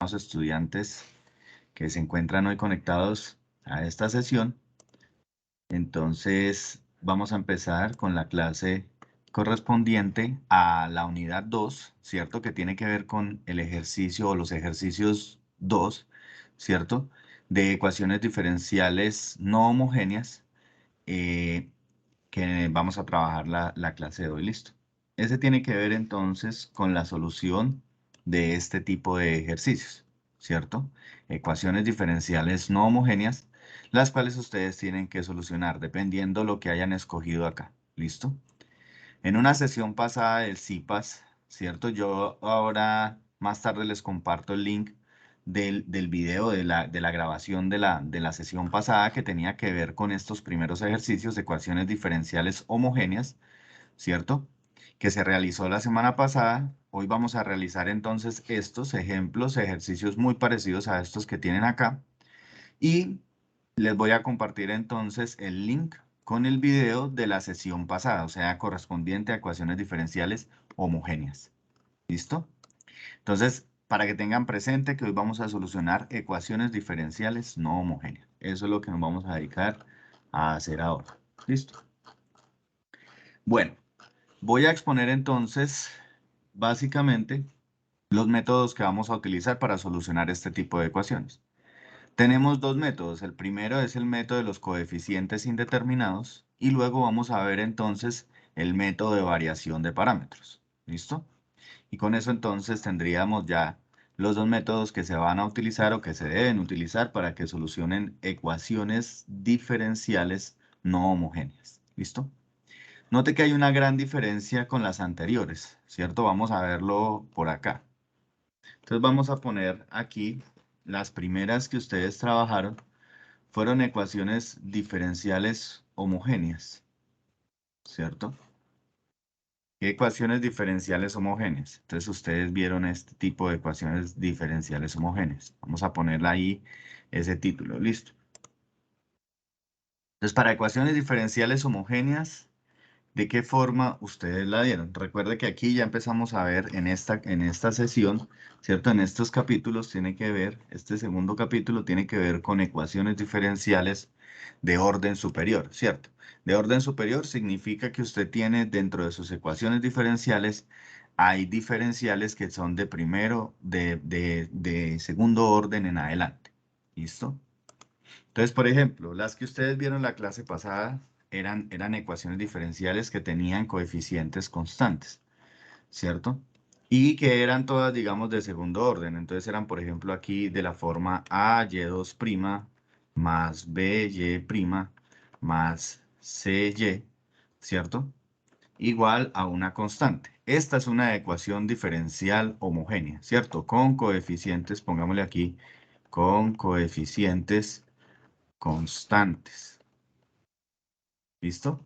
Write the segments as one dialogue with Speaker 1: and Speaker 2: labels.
Speaker 1: Los estudiantes que se encuentran hoy conectados a esta sesión. Entonces, vamos a empezar con la clase correspondiente a la unidad 2, ¿cierto? Que tiene que ver con el ejercicio o los ejercicios 2, ¿cierto? De ecuaciones diferenciales no homogéneas, que vamos a trabajar la clase de hoy, ¿listo? Ese tiene que ver entonces con la solución de este tipo de ejercicios, ¿cierto? Ecuaciones diferenciales no homogéneas, las cuales ustedes tienen que solucionar dependiendo lo que hayan escogido acá, ¿listo? En una sesión pasada del CIPAS, ¿cierto? Yo ahora más tarde les comparto el link del video de la grabación de la sesión pasada que tenía que ver con estos primeros ejercicios de ecuaciones diferenciales homogéneas, ¿cierto? Que se realizó la semana pasada. Hoy vamos a realizar entonces estos ejemplos, ejercicios muy parecidos a estos que tienen acá. Y les voy a compartir entonces el link con el video de la sesión pasada, o sea, correspondiente a ecuaciones diferenciales homogéneas. ¿Listo? Entonces, para que tengan presente que hoy vamos a solucionar ecuaciones diferenciales no homogéneas. Eso es lo que nos vamos a dedicar a hacer ahora. ¿Listo? Bueno, voy a exponer entonces, básicamente, los métodos que vamos a utilizar para solucionar este tipo de ecuaciones. Tenemos dos métodos. El primero es el método de los coeficientes indeterminados y luego vamos a ver entonces el método de variación de parámetros. ¿Listo? Y con eso entonces tendríamos ya los dos métodos que se van a utilizar o que se deben utilizar para que solucionen ecuaciones diferenciales no homogéneas. ¿Listo? Note que hay una gran diferencia con las anteriores, ¿cierto? Vamos a verlo por acá. Entonces vamos a poner aquí las primeras que ustedes trabajaron fueron ecuaciones diferenciales homogéneas, ¿cierto? ¿Qué ecuaciones diferenciales homogéneas? Entonces ustedes vieron este tipo de ecuaciones diferenciales homogéneas. Vamos a ponerle ahí ese título, listo. Entonces para ecuaciones diferenciales homogéneas, ¿de qué forma ustedes la dieron? Recuerde que aquí ya empezamos a ver en esta sesión, ¿cierto? En estos capítulos tiene que ver, este segundo capítulo tiene que ver con ecuaciones diferenciales de orden superior, ¿cierto? De orden superior significa que usted tiene dentro de sus ecuaciones diferenciales, hay diferenciales que son de primero, de segundo orden en adelante, ¿listo? Entonces, por ejemplo, las que ustedes vieron la clase pasada eran ecuaciones diferenciales que tenían coeficientes constantes, ¿cierto? Y que eran todas, digamos, de segundo orden. Entonces eran, por ejemplo, aquí de la forma A, Y2' más B, Y' más CY, ¿cierto? Igual a una constante. Esta es una ecuación diferencial homogénea, ¿cierto? Con coeficientes, pongámosle aquí, con coeficientes constantes. ¿Listo?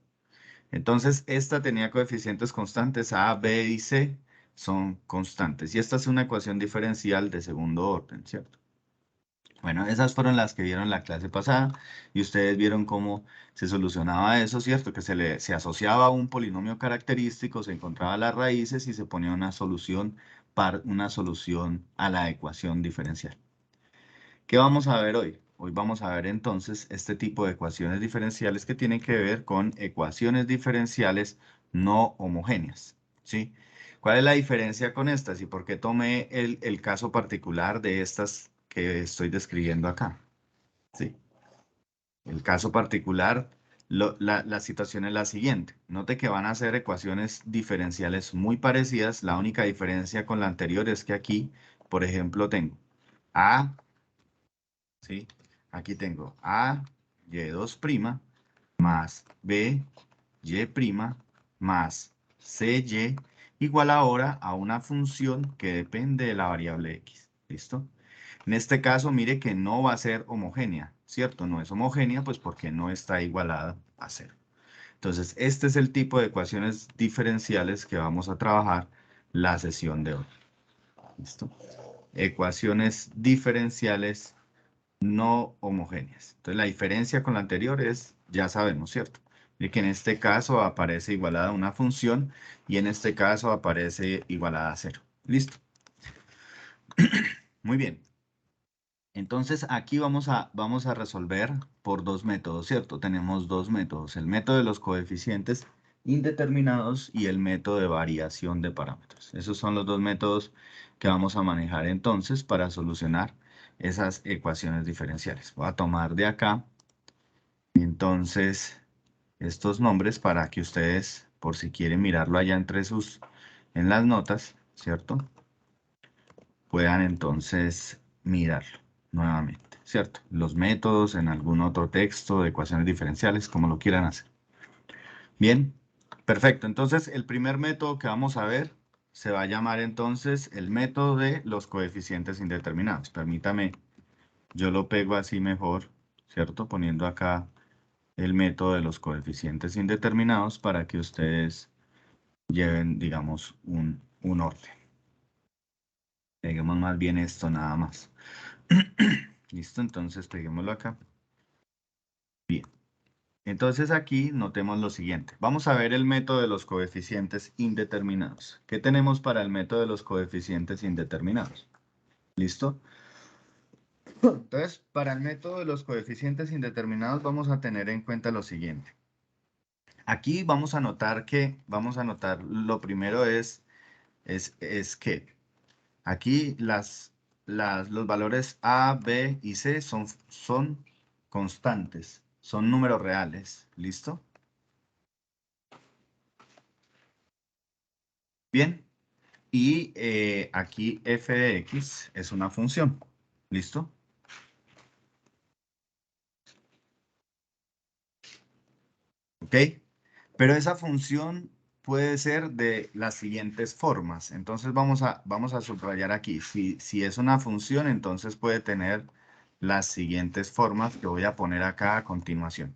Speaker 1: Entonces, esta tenía coeficientes constantes, A, B y C son constantes. Y esta es una ecuación diferencial de segundo orden, ¿cierto? Bueno, esas fueron las que vieron la clase pasada y ustedes vieron cómo se solucionaba eso, ¿cierto? Que se asociaba a un polinomio característico, se encontraba las raíces y se ponía una solución a la ecuación diferencial. ¿Qué vamos a ver hoy? Hoy vamos a ver entonces este tipo de ecuaciones diferenciales que tienen que ver con ecuaciones diferenciales no homogéneas, ¿sí? ¿Cuál es la diferencia con estas y por qué tomé el caso particular de estas que estoy describiendo acá? ¿Sí? El caso particular, la situación es la siguiente. Note que van a ser ecuaciones diferenciales muy parecidas. La única diferencia con la anterior es que aquí, por ejemplo, tengo A, ¿sí? Aquí tengo A, Y2' más B, Y' más CY igual ahora a una función que depende de la variable X. ¿Listo? En este caso, mire que no va a ser homogénea, ¿cierto? No es homogénea, pues porque no está igualada a cero. Entonces, este es el tipo de ecuaciones diferenciales que vamos a trabajar la sesión de hoy. ¿Listo? Ecuaciones diferenciales no homogéneas. Entonces la diferencia con la anterior es, ya sabemos, ¿cierto? Y que en este caso aparece igualada a una función y en este caso aparece igualada a cero. ¿Listo? Muy bien. Entonces aquí vamos a resolver por dos métodos, ¿cierto? Tenemos dos métodos, el método de los coeficientes indeterminados y el método de variación de parámetros. Esos son los dos métodos que vamos a manejar entonces para solucionar esas ecuaciones diferenciales. Voy a tomar de acá entonces estos nombres para que ustedes, por si quieren mirarlo allá en las notas, ¿cierto? Puedan entonces mirarlo nuevamente, ¿cierto? Los métodos en algún otro texto de ecuaciones diferenciales, como lo quieran hacer. Bien, perfecto. Entonces, el primer método que vamos a ver se va a llamar entonces el método de los coeficientes indeterminados. Permítame, yo lo pego así mejor, ¿cierto? Poniendo acá el método de los coeficientes indeterminados para que ustedes lleven, digamos, un orden. Peguemos más bien esto nada más. Listo, entonces peguémoslo acá. Bien. Entonces aquí notemos lo siguiente. Vamos a ver el método de los coeficientes indeterminados. ¿Qué tenemos para el método de los coeficientes indeterminados? ¿Listo? Entonces, para el método de los coeficientes indeterminados vamos a tener en cuenta lo siguiente. Aquí vamos a notar, lo primero es que aquí los valores A, B y C son constantes, son números reales. ¿Listo? Bien. Y aquí f de x es una función. ¿Listo? ¿Ok? Pero esa función puede ser de las siguientes formas. Entonces vamos a subrayar aquí. Si es una función, entonces puede tener las siguientes formas que voy a poner acá a continuación.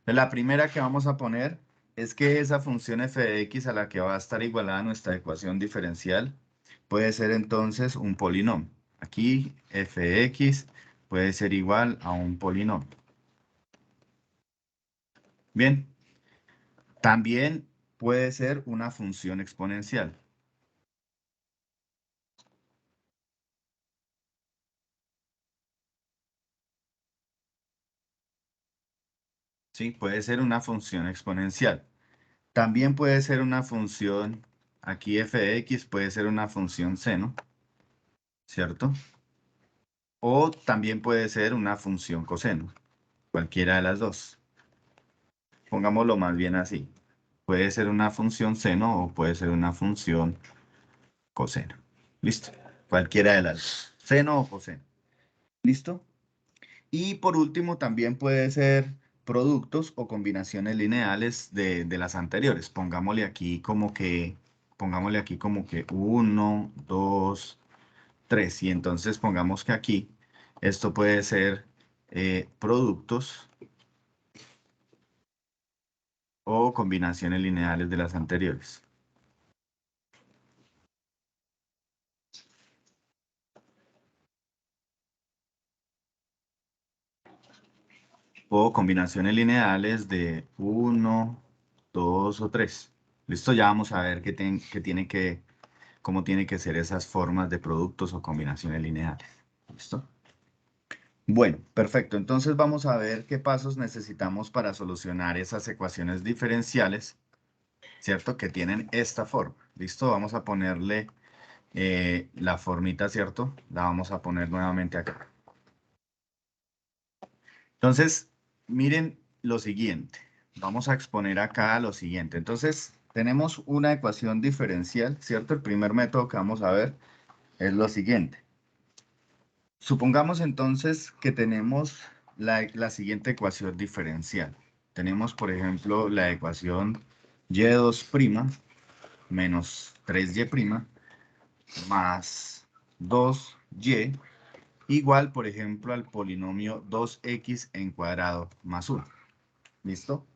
Speaker 1: La primera que vamos a poner es que esa función f de x a la que va a estar igualada nuestra ecuación diferencial puede ser entonces un polinomio. Aquí f de x puede ser igual a un polinomio. Bien, también puede ser una función exponencial. Sí, puede ser una función exponencial. También puede ser una función, aquí f de x puede ser una función seno, ¿cierto? O también puede ser una función coseno, cualquiera de las dos. Pongámoslo más bien así. Puede ser una función seno o puede ser una función coseno. ¿Listo? Cualquiera de las dos. Seno o coseno. ¿Listo? Y por último, también puede ser productos o combinaciones lineales de las anteriores. Pongámosle aquí como que 1, 2, 3. Y entonces pongamos que aquí esto puede ser productos o combinaciones lineales de las anteriores. O combinaciones lineales de 1, 2 o 3. Listo, ya vamos a ver cómo tiene que ser esas formas de productos o combinaciones lineales. ¿Listo? Bueno, perfecto. Entonces vamos a ver qué pasos necesitamos para solucionar esas ecuaciones diferenciales, ¿cierto? Que tienen esta forma. ¿Listo? Vamos a ponerle la formita, ¿cierto? La vamos a poner nuevamente acá. Entonces, miren lo siguiente. Vamos a exponer acá lo siguiente. Entonces, tenemos una ecuación diferencial, ¿cierto? El primer método que vamos a ver es lo siguiente. Supongamos entonces que tenemos la siguiente ecuación diferencial. Tenemos, por ejemplo, la ecuación y2' menos 3y' más 2y igual, por ejemplo, al polinomio 2x en cuadrado más 1. ¿Listo?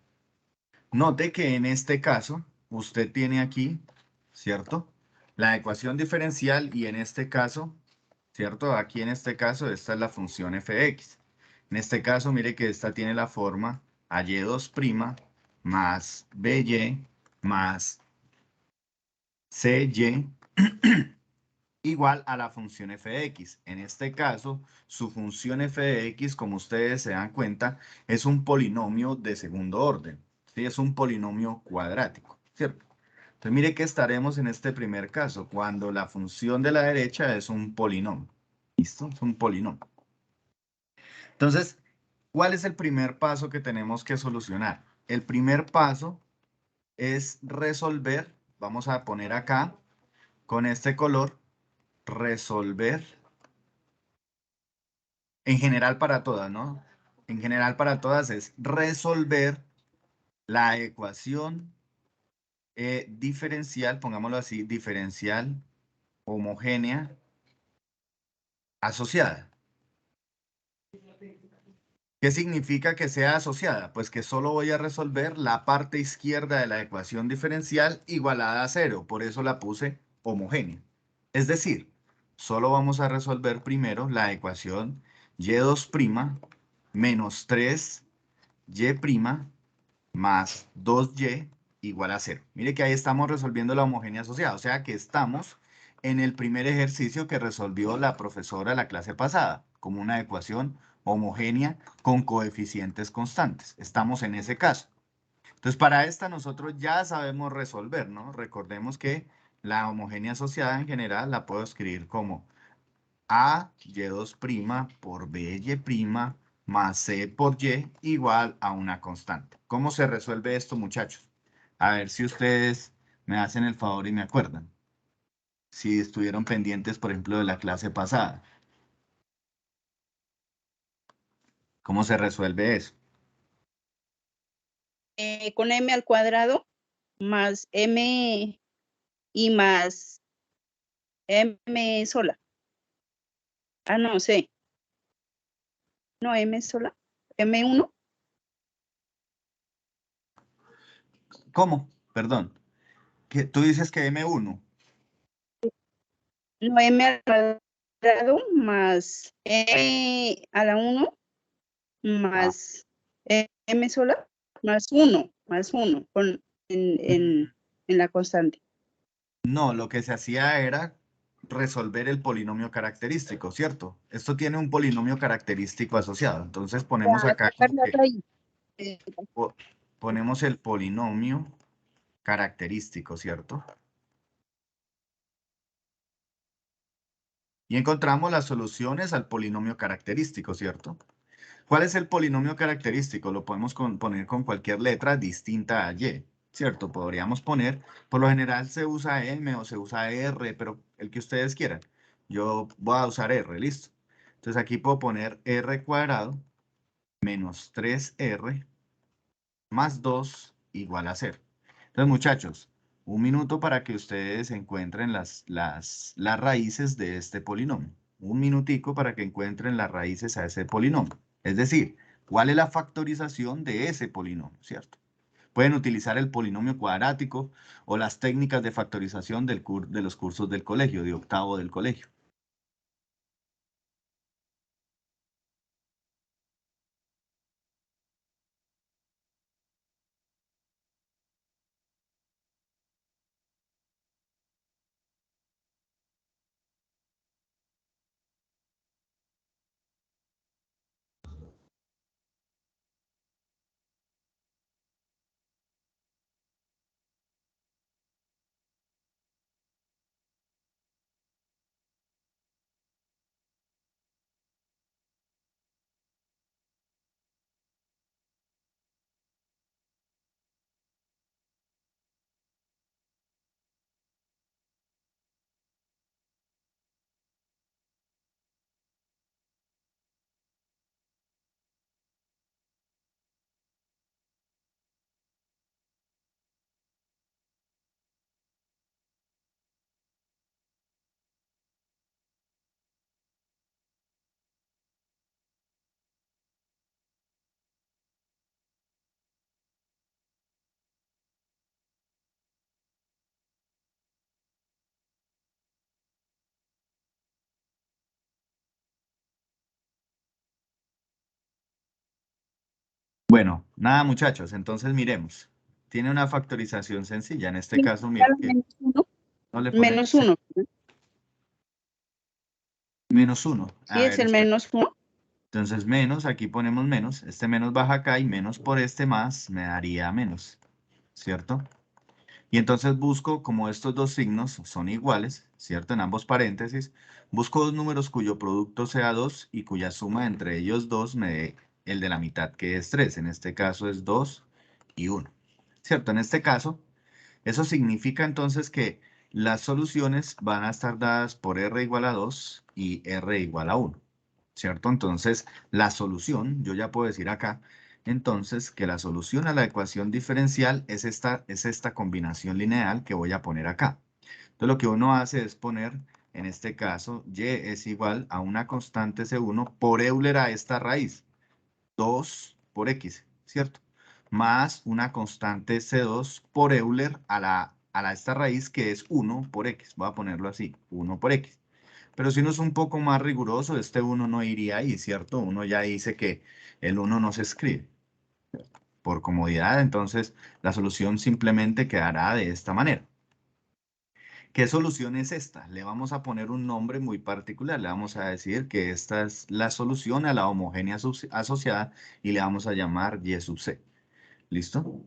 Speaker 1: Note que en este caso, usted tiene aquí, ¿cierto? La ecuación diferencial y en este caso, ¿cierto? Aquí en este caso, esta es la función f(x). En este caso, mire que esta tiene la forma y2' más by más cy igual a la función f de x. En este caso, su función f de x, como ustedes se dan cuenta, es un polinomio de segundo orden, ¿sí? Es un polinomio cuadrático, ¿cierto? Entonces, mire que estaremos en este primer caso, cuando la función de la derecha es un polinomio. ¿Listo? Es un polinomio. Entonces, ¿cuál es el primer paso que tenemos que solucionar? El primer paso es resolver, vamos a poner acá, con este color, resolver, en general para todas, ¿no? En general para todas es resolver la ecuación diferencial, pongámoslo así, diferencial homogénea asociada. ¿Qué significa que sea asociada? Pues que solo voy a resolver la parte izquierda de la ecuación diferencial igualada a cero, por eso la puse homogénea. Es decir, solo vamos a resolver primero la ecuación y2' menos 3y' más 2y igual a cero. Mire que ahí estamos resolviendo la homogénea asociada, o sea que estamos en el primer ejercicio que resolvió la profesora la clase pasada, como una ecuación homogénea con coeficientes constantes. Estamos en ese caso. Entonces, para esta nosotros ya sabemos resolver, ¿no? Recordemos que la homogénea asociada en general la puedo escribir como a y2' por by' más c por y igual a una constante. ¿Cómo se resuelve esto, muchachos? A ver si ustedes me hacen el favor y me acuerdan. Si estuvieron pendientes, por ejemplo, de la clase pasada. ¿Cómo se resuelve eso?
Speaker 2: Con m al cuadrado más m y más m sola. Ah, no, C. No, m sola. M1.
Speaker 1: ¿Cómo? Perdón. ¿Tú dices que M1?
Speaker 2: No, m al cuadrado más m a la 1
Speaker 1: Ah,
Speaker 2: más m sola más 1 en la constante.
Speaker 1: no, lo que se hacía era resolver el polinomio característico, ¿cierto? Esto tiene un polinomio característico asociado. Entonces ponemos
Speaker 2: Para
Speaker 1: acá
Speaker 2: sacar
Speaker 1: como
Speaker 2: la
Speaker 1: que
Speaker 2: raíz.
Speaker 1: ponemos el polinomio característico, ¿cierto? Y encontramos las soluciones al polinomio característico, ¿cierto? ¿Cuál es el polinomio característico? Lo podemos poner con cualquier letra distinta a y, ¿cierto? Podríamos poner, por lo general se usa m o se usa r, pero el que ustedes quieran. Yo voy a usar r, ¿listo? Entonces aquí puedo poner r cuadrado menos 3r más 2 igual a 0. Entonces, muchachos, un minuto para que ustedes encuentren las raíces de este polinomio. Un minutico para que encuentren las raíces a ese polinomio. Es decir, ¿cuál es la factorización de ese polinomio, cierto? Pueden utilizar el polinomio cuadrático o las técnicas de factorización de los cursos del colegio, de octavo del colegio. Bueno, nada muchachos, entonces miremos. Tiene una factorización sencilla. En este caso, mire que
Speaker 2: Menos 1.
Speaker 1: no le pone
Speaker 2: Menos 1.
Speaker 1: Menos 1.
Speaker 2: Sí,
Speaker 1: A
Speaker 2: es
Speaker 1: ver,
Speaker 2: el menos 1.
Speaker 1: entonces menos, aquí ponemos menos. Este menos baja acá y menos por este más me daría menos, ¿cierto? Y entonces busco, como estos dos signos son iguales, ¿cierto? En ambos paréntesis, busco dos números cuyo producto sea 2 y cuya suma entre ellos dos me dé el de la mitad, que es 3. En este caso es 2 y 1, ¿cierto? En este caso, eso significa entonces que las soluciones van a estar dadas por R igual a 2 y R igual a 1, ¿cierto? Entonces, la solución, yo ya puedo decir acá, entonces, que la solución a la ecuación diferencial es esta combinación lineal que voy a poner acá. Entonces, lo que uno hace es poner, en este caso, y es igual a una constante C1 por Euler a esta raíz, 2 por X, ¿cierto? Más una constante C2 por Euler a esta raíz que es 1 por X. Voy a ponerlo así, 1 por X. Pero si uno es un poco más riguroso, este 1 no iría ahí, ¿cierto? Uno ya dice que el 1 no se escribe. Por comodidad, entonces la solución simplemente quedará de esta manera. ¿Qué solución es esta? Le vamos a poner un nombre muy particular. Le vamos a decir que esta es la solución a la homogénea asociada y le vamos a llamar Y sub C. ¿Listo?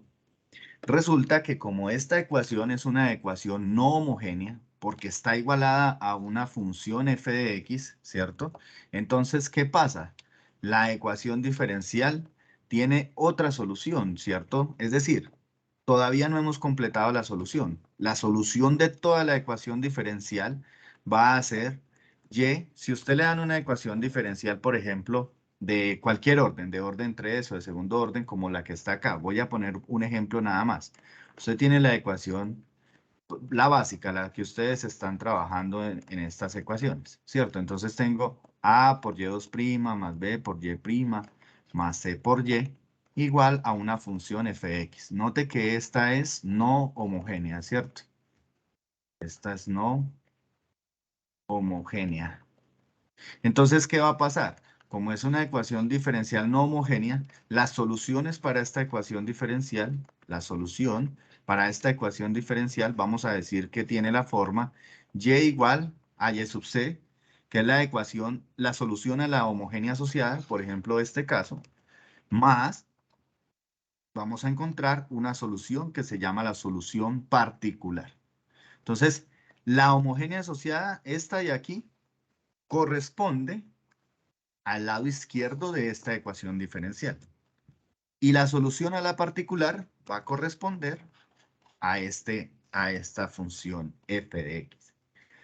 Speaker 1: Resulta que como esta ecuación es una ecuación no homogénea, porque está igualada a una función f de x, ¿cierto? Entonces, ¿qué pasa? La ecuación diferencial tiene otra solución, ¿cierto? Es decir, todavía no hemos completado la solución. La solución de toda la ecuación diferencial va a ser y. Si usted le dan una ecuación diferencial, por ejemplo, de cualquier orden, de orden 3 o de segundo orden, como la que está acá. Voy a poner un ejemplo nada más. Usted tiene la ecuación, la básica, la que ustedes están trabajando en estas ecuaciones, ¿cierto? Entonces tengo A por Y2' más B por Y' más C por Y igual a una función fx. Note que esta es no homogénea, ¿cierto? Esta es no homogénea. Entonces, ¿qué va a pasar? Como es una ecuación diferencial no homogénea, las soluciones para esta ecuación diferencial, la solución para esta ecuación diferencial, vamos a decir que tiene la forma y igual a y sub c, que es la ecuación, la solución a la homogénea asociada, por ejemplo, este caso, más vamos a encontrar una solución que se llama la solución particular. Entonces, la homogénea asociada, esta de aquí, corresponde al lado izquierdo de esta ecuación diferencial. Y la solución a la particular va a corresponder a esta función f de x.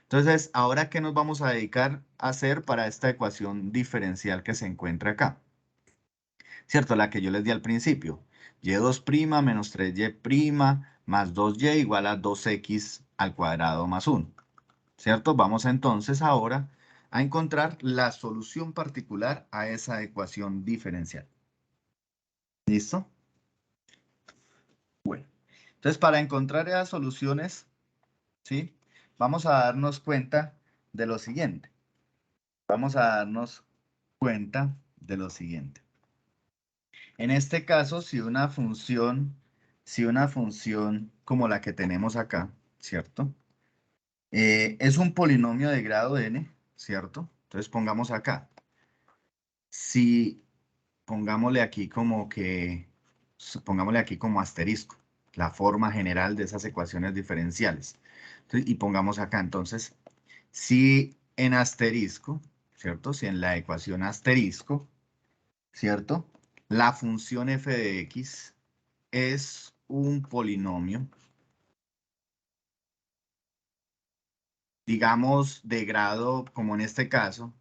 Speaker 1: Entonces, ¿ahora qué nos vamos a dedicar a hacer para esta ecuación diferencial que se encuentra acá? ¿Cierto? La que yo les di al principio. Y2' menos 3y' más 2y igual a 2x al cuadrado más 1. ¿Cierto? Vamos entonces ahora a encontrar la solución particular a esa ecuación diferencial. ¿Listo? Bueno, entonces para encontrar esas soluciones, ¿sí? Vamos a darnos cuenta de lo siguiente. Vamos a darnos cuenta de lo siguiente. En este caso, si una función como la que tenemos acá, ¿cierto? Es un polinomio de grado n, ¿cierto? Entonces pongamos acá. Si pongámosle aquí pongámosle aquí como asterisco, la forma general de esas ecuaciones diferenciales. Entonces, y pongamos acá, entonces, si en asterisco, ¿cierto? Si en la ecuación asterisco, ¿cierto? La función f de x es un polinomio, digamos, de grado, como en este caso,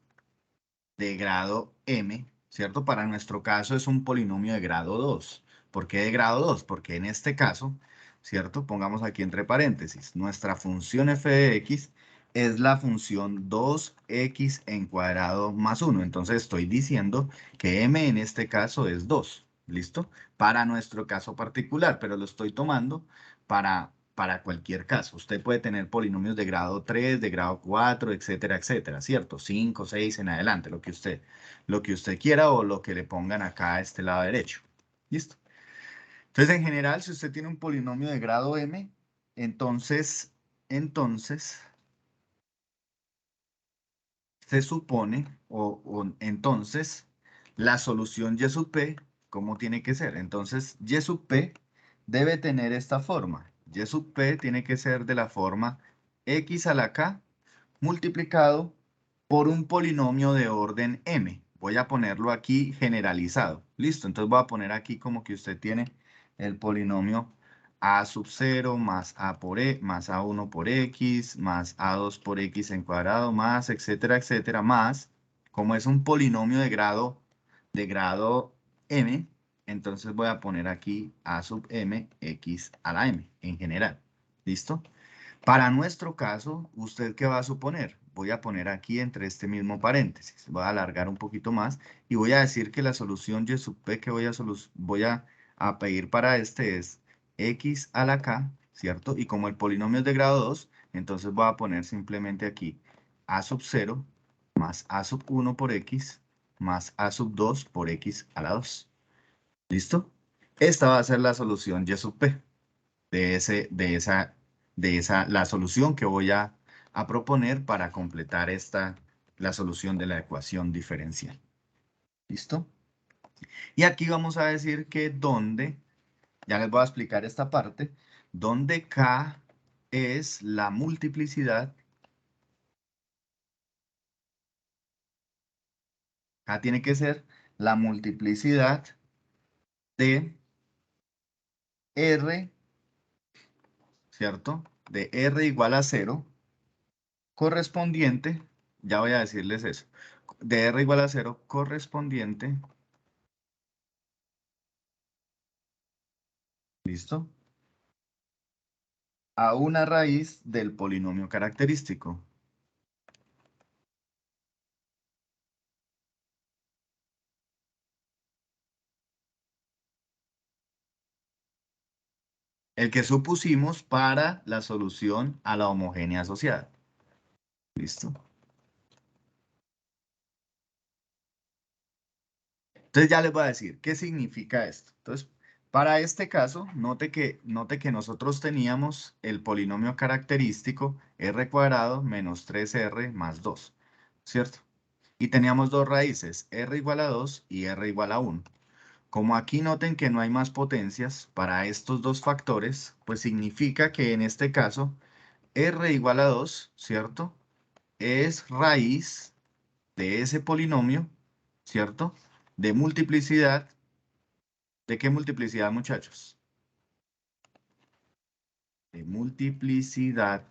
Speaker 1: de grado m, ¿cierto? Para nuestro caso es un polinomio de grado 2. ¿Por qué de grado 2? Porque en este caso, ¿cierto? Pongamos aquí entre paréntesis, nuestra función f de x es la función 2x en cuadrado más 1. Entonces estoy diciendo que m en este caso es 2. ¿Listo? Para nuestro caso particular, pero lo estoy tomando para cualquier caso. Usted puede tener polinomios de grado 3, de grado 4, etcétera, etcétera, ¿cierto? 5, 6 en adelante, lo que usted quiera o lo que le pongan acá a este lado derecho. ¿Listo? Entonces, en general, si usted tiene un polinomio de grado m, entonces, se supone, entonces, la solución y sub p, ¿cómo tiene que ser? Entonces, y sub p debe tener esta forma. Y sub p tiene que ser de la forma x a la k multiplicado por un polinomio de orden m. Voy a ponerlo aquí generalizado. Listo, entonces voy a poner aquí como que usted tiene el polinomio a sub 0 más a por más a1 por x, más a2 por x en cuadrado, más, etcétera, etcétera, más, como es un polinomio de grado m, entonces voy a poner aquí a sub m, x a la m, en general. ¿Listo? Para nuestro caso, ¿usted qué va a suponer? Voy a poner aquí entre este mismo paréntesis. Voy a alargar un poquito más y voy a decir que la solución y sub p que voy a pedir para este es x a la k, ¿cierto? Y como el polinomio es de grado 2, entonces voy a poner simplemente aquí a sub 0 más a sub 1 por x más a sub 2 por x a la 2. ¿Listo? Esta va a ser la solución y sub p la solución que voy a proponer para completar la solución de la ecuación diferencial. ¿Listo? Y aquí vamos a decir que ya les voy a explicar esta parte, donde K es la multiplicidad, K tiene que ser la multiplicidad de R, ¿cierto? De R igual a 0 correspondiente, ya voy a decirles eso, de R igual a 0 correspondiente, ¿listo? A una raíz del polinomio característico. El que supusimos para la solución a la homogénea asociada. ¿Listo? Entonces ya les voy a decir, ¿qué significa esto? Entonces, para este caso, note que nosotros teníamos el polinomio característico r cuadrado menos 3r más 2, ¿cierto? Y teníamos dos raíces, r igual a 2 y r igual a 1. Como aquí noten que no hay más potencias para estos dos factores, pues significa que en este caso r igual a 2, ¿cierto? Es raíz de ese polinomio, ¿cierto? De multiplicidad. ¿De qué multiplicidad, muchachos? De multiplicidad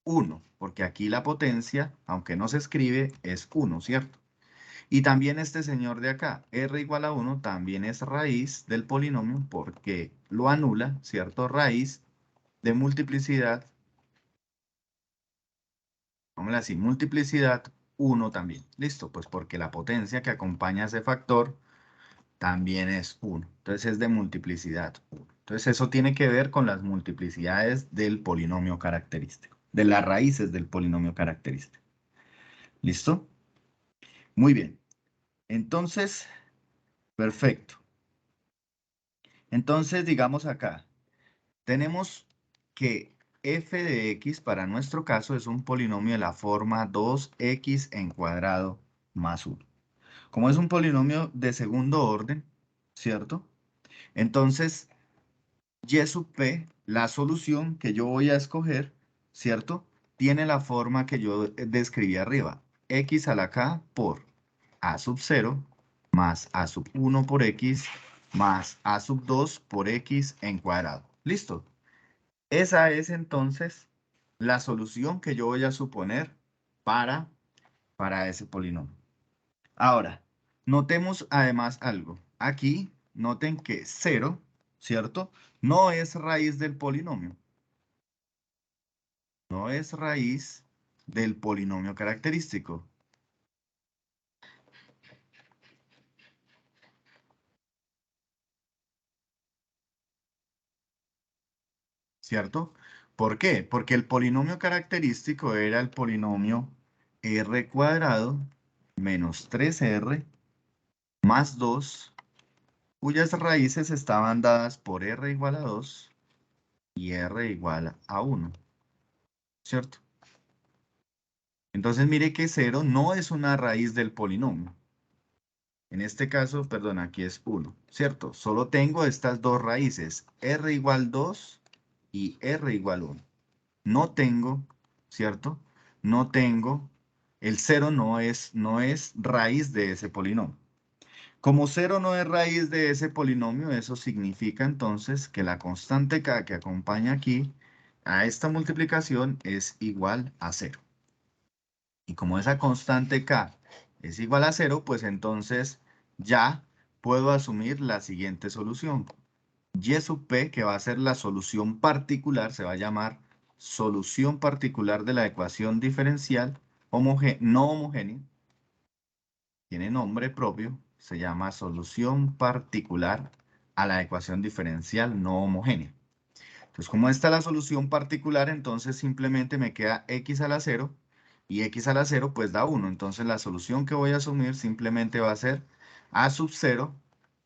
Speaker 1: 1, porque aquí la potencia, aunque no se escribe, es 1, ¿cierto? Y también este señor de acá, r igual a 1, también es raíz del polinomio porque lo anula, ¿cierto? Raíz de multiplicidad, vámonos así, multiplicidad 1 también. Listo, pues porque la potencia que acompaña a ese factor también es 1. Entonces es de multiplicidad 1. Entonces eso tiene que ver con las multiplicidades del polinomio característico, de las raíces del polinomio característico. ¿Listo? Muy bien. Entonces, perfecto. Entonces, digamos acá, tenemos que f de x para nuestro caso es un polinomio de la forma 2x en cuadrado más 1. Como es un polinomio de segundo orden, ¿cierto? Entonces, y sub p, la solución que yo voy a escoger, ¿cierto? Tiene la forma que yo describí arriba. X a la k por a sub 0 más a sub 1 por x más a sub 2 por x en cuadrado. ¿Listo? Esa es entonces la solución que yo voy a suponer para, para ese polinomio. Ahora, notemos además algo. Aquí, noten que 0, ¿cierto? No es raíz del polinomio. No es raíz del polinomio característico. ¿Cierto? ¿Por qué? Porque el polinomio característico era el polinomio r cuadrado menos 3r más 2, cuyas raíces estaban dadas por r igual a 2 y r igual a 1, ¿cierto? Entonces mire que 0 no es una raíz del polinomio. En este caso, perdón, aquí es 1, ¿cierto? Solo tengo estas dos raíces, r igual 2 y r igual 1. No tengo, ¿cierto? No tengo, el 0 no es raíz de ese polinomio. Como 0 no es raíz de ese polinomio, eso significa entonces que la constante k que acompaña aquí a esta multiplicación es igual a 0. Y como esa constante k es igual a 0, pues entonces ya puedo asumir la siguiente solución. Y sub p, que va a ser la solución particular, se va a llamar solución particular de la ecuación diferencial no homogénea, tiene nombre propio, se llama solución particular a la ecuación diferencial no homogénea. Entonces, como esta es la solución particular, entonces simplemente me queda x a la 0 y x a la 0 pues da 1. Entonces la solución que voy a asumir simplemente va a ser a sub 0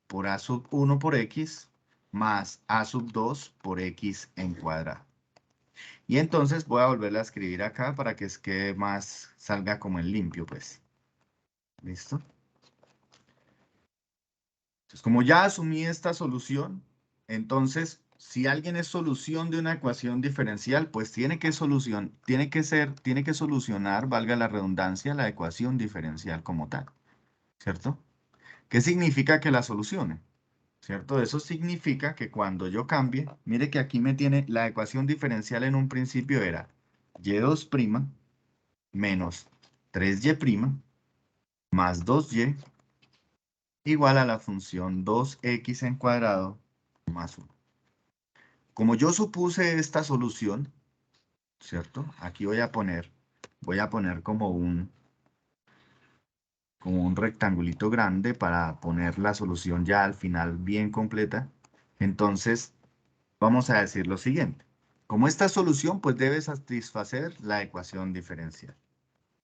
Speaker 1: por a sub 1 por x más a sub 2 por x en cuadrado. Y entonces voy a volverla a escribir acá para que quede más, salga como en limpio, pues. ¿Listo? Entonces, como ya asumí esta solución, entonces, si alguien es solución de una ecuación diferencial, pues tiene que solucionar, valga la redundancia, la ecuación diferencial como tal, ¿cierto? ¿Qué significa que la solucione? ¿Cierto? Eso significa que cuando yo cambie, mire que aquí me tiene la ecuación diferencial en un principio era y2' menos 3y' más 2y igual a la función 2x en cuadrado más 1. Como yo supuse esta solución, ¿cierto? Aquí voy a poner como un rectangulito grande para poner la solución ya al final bien completa. Entonces, vamos a decir lo siguiente. Como esta solución, pues debe satisfacer la ecuación diferencial.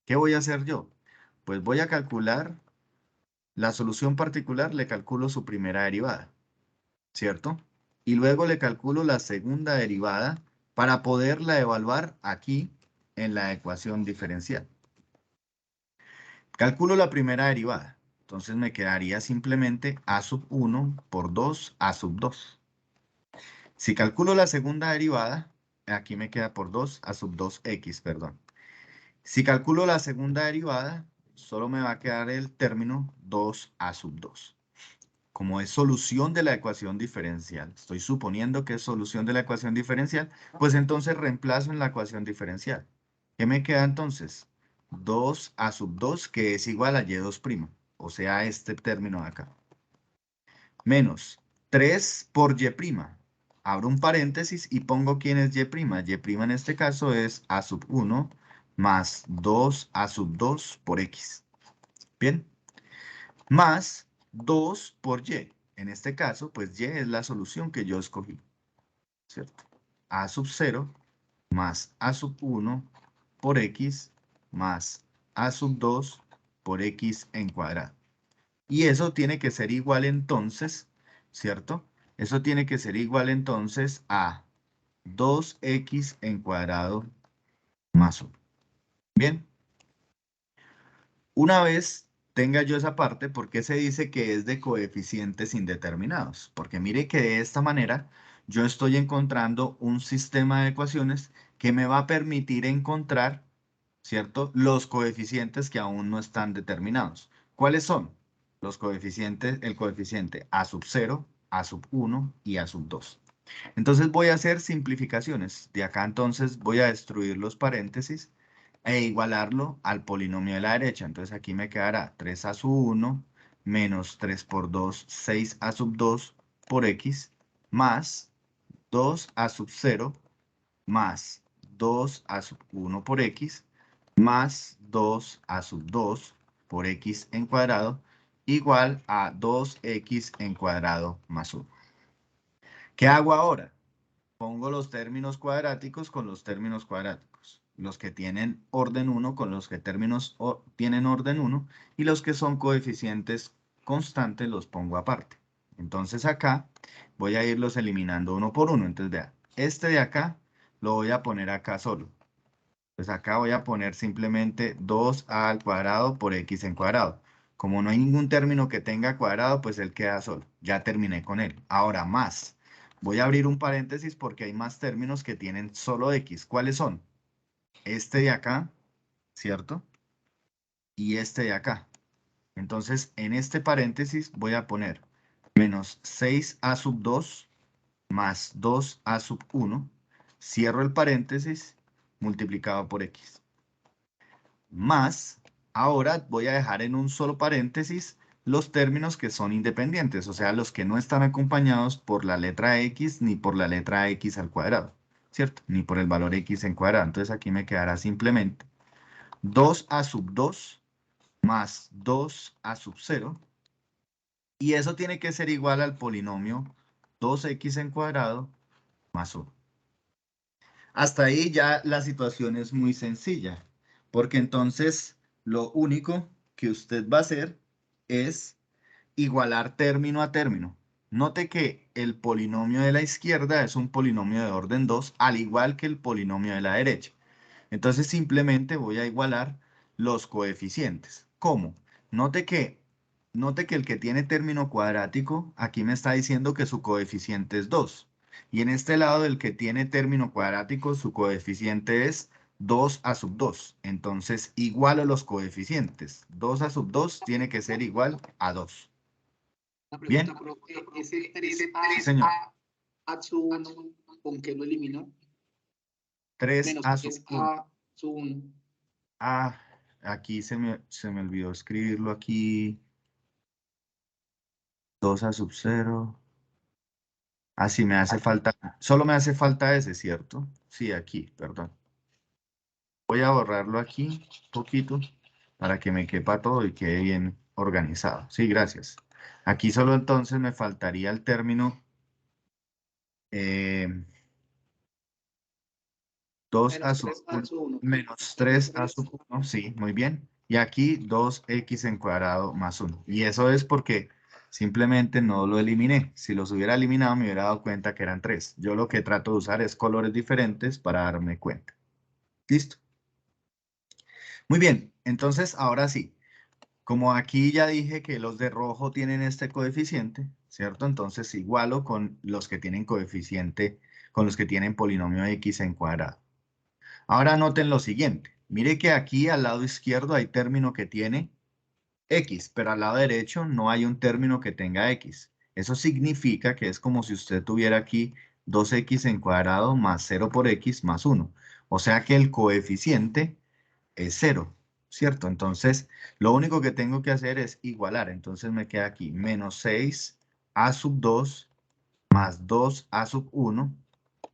Speaker 1: ¿Qué voy a hacer yo? Pues voy a calcular la solución particular, le calculo su primera derivada, ¿cierto? Y luego le calculo la segunda derivada para poderla evaluar aquí en la ecuación diferencial. Calculo la primera derivada. Entonces me quedaría simplemente a sub 1 por 2 a sub 2. Si calculo la segunda derivada, aquí me queda por 2 a sub 2x, perdón. Si calculo la segunda derivada, solo me va a quedar el término 2 a sub 2. Como es solución de la ecuación diferencial, estoy suponiendo que es solución de la ecuación diferencial, pues entonces reemplazo en la ecuación diferencial. ¿Qué me queda entonces? 2 a sub 2, que es igual a y2', o sea, este término de acá. Menos 3 por y'. Abro un paréntesis y pongo quién es y'. Y' en este caso es a sub 1 más 2 a sub 2 por x. Bien. Más 2 por y. En este caso, pues y es la solución que yo escogí, ¿cierto? A sub 0 más a sub 1 por x más a sub 2 por x en cuadrado. Y eso tiene que ser igual entonces, ¿cierto? Eso tiene que ser igual entonces a 2x en cuadrado más 1. Bien. Una vez tenga yo esa parte, ¿por qué se dice que es de coeficientes indeterminados? Porque mire que de esta manera yo estoy encontrando un sistema de ecuaciones que me va a permitir encontrar, ¿cierto?, los coeficientes que aún no están determinados. ¿Cuáles son? Los coeficientes, el coeficiente a sub 0, a sub 1 y a sub 2. Entonces voy a hacer simplificaciones. De acá entonces voy a destruir los paréntesis e igualarlo al polinomio de la derecha. Entonces aquí me quedará 3 a sub 1 menos 3 por 2, 6 a sub 2 por x, más 2 a sub 0 más 2 a sub 1 por x, más 2 a sub 2 por x en cuadrado, igual a 2x en cuadrado más 1. ¿Qué hago ahora? Pongo los términos cuadráticos con los términos cuadráticos. Los que tienen orden 1 con los que tienen orden 1 y los que son coeficientes constantes los pongo aparte. Entonces acá voy a irlos eliminando uno por uno. Entonces vea, este de acá lo voy a poner acá solo. Pues acá voy a poner simplemente 2a al cuadrado por x en cuadrado. Como no hay ningún término que tenga cuadrado, pues él queda solo. Ya terminé con él. Ahora más. Voy a abrir un paréntesis porque hay más términos que tienen solo x. ¿Cuáles son? Este de acá, ¿cierto? Y este de acá. Entonces, en este paréntesis voy a poner menos 6a sub 2 más 2a sub 1. Cierro el paréntesis multiplicado por x. Más, ahora voy a dejar en un solo paréntesis los términos que son independientes, o sea, los que no están acompañados por la letra x ni por la letra x al cuadrado, ¿cierto? Ni por el valor x en cuadrado. Entonces aquí me quedará simplemente 2a sub 2 más 2a sub 0, y eso tiene que ser igual al polinomio 2x en cuadrado más 1. Hasta ahí ya la situación es muy sencilla, porque entonces lo único que usted va a hacer es igualar término a término. Note que el polinomio de la izquierda es un polinomio de orden 2, al igual que el polinomio de la derecha. Entonces simplemente voy a igualar los coeficientes. ¿Cómo? Note que, note que el que tiene término cuadrático, aquí me está diciendo que su coeficiente es 2. Y en este lado del que tiene término cuadrático, su coeficiente es 2a sub 2. Entonces igualo los coeficientes. 2a sub 2 tiene que ser igual a 2.
Speaker 3: Una
Speaker 1: ¿Bien?
Speaker 3: pregunta, profe, ese
Speaker 1: Sí, señor.
Speaker 3: 3A a sub 1, ¿con qué lo eliminó?
Speaker 1: 3a
Speaker 3: Menos
Speaker 1: sub 1.
Speaker 3: 3A sub 1.
Speaker 1: Ah, aquí se me olvidó escribirlo aquí. 2a sub 0. Ah, sí, me hace falta. Solo me hace falta ese, ¿cierto? Sí, aquí, perdón. Voy a borrarlo aquí un poquito para que me quepa todo y quede bien organizado. Sí, gracias. Aquí solo entonces me faltaría el término 2a sub 1 menos 3a sub 1. Sí, muy bien. Y aquí 2x en cuadrado más 1. Y eso es porque simplemente no lo eliminé. Si los hubiera eliminado me hubiera dado cuenta que eran 3. Yo lo que trato de usar es colores diferentes para darme cuenta. ¿Listo? Muy bien. Entonces, ahora sí. Como aquí ya dije que los de rojo tienen este coeficiente, ¿cierto? Entonces igualo con los que tienen coeficiente, con los que tienen polinomio x en cuadrado. Ahora noten lo siguiente. Mire que aquí al lado izquierdo hay término que tiene x, pero al lado derecho no hay un término que tenga x. Eso significa que es como si usted tuviera aquí 2x en cuadrado más 0 por x más 1. O sea que el coeficiente es 0, ¿cierto? Entonces, lo único que tengo que hacer es igualar. Entonces me queda aquí menos 6a sub 2 más 2a sub 1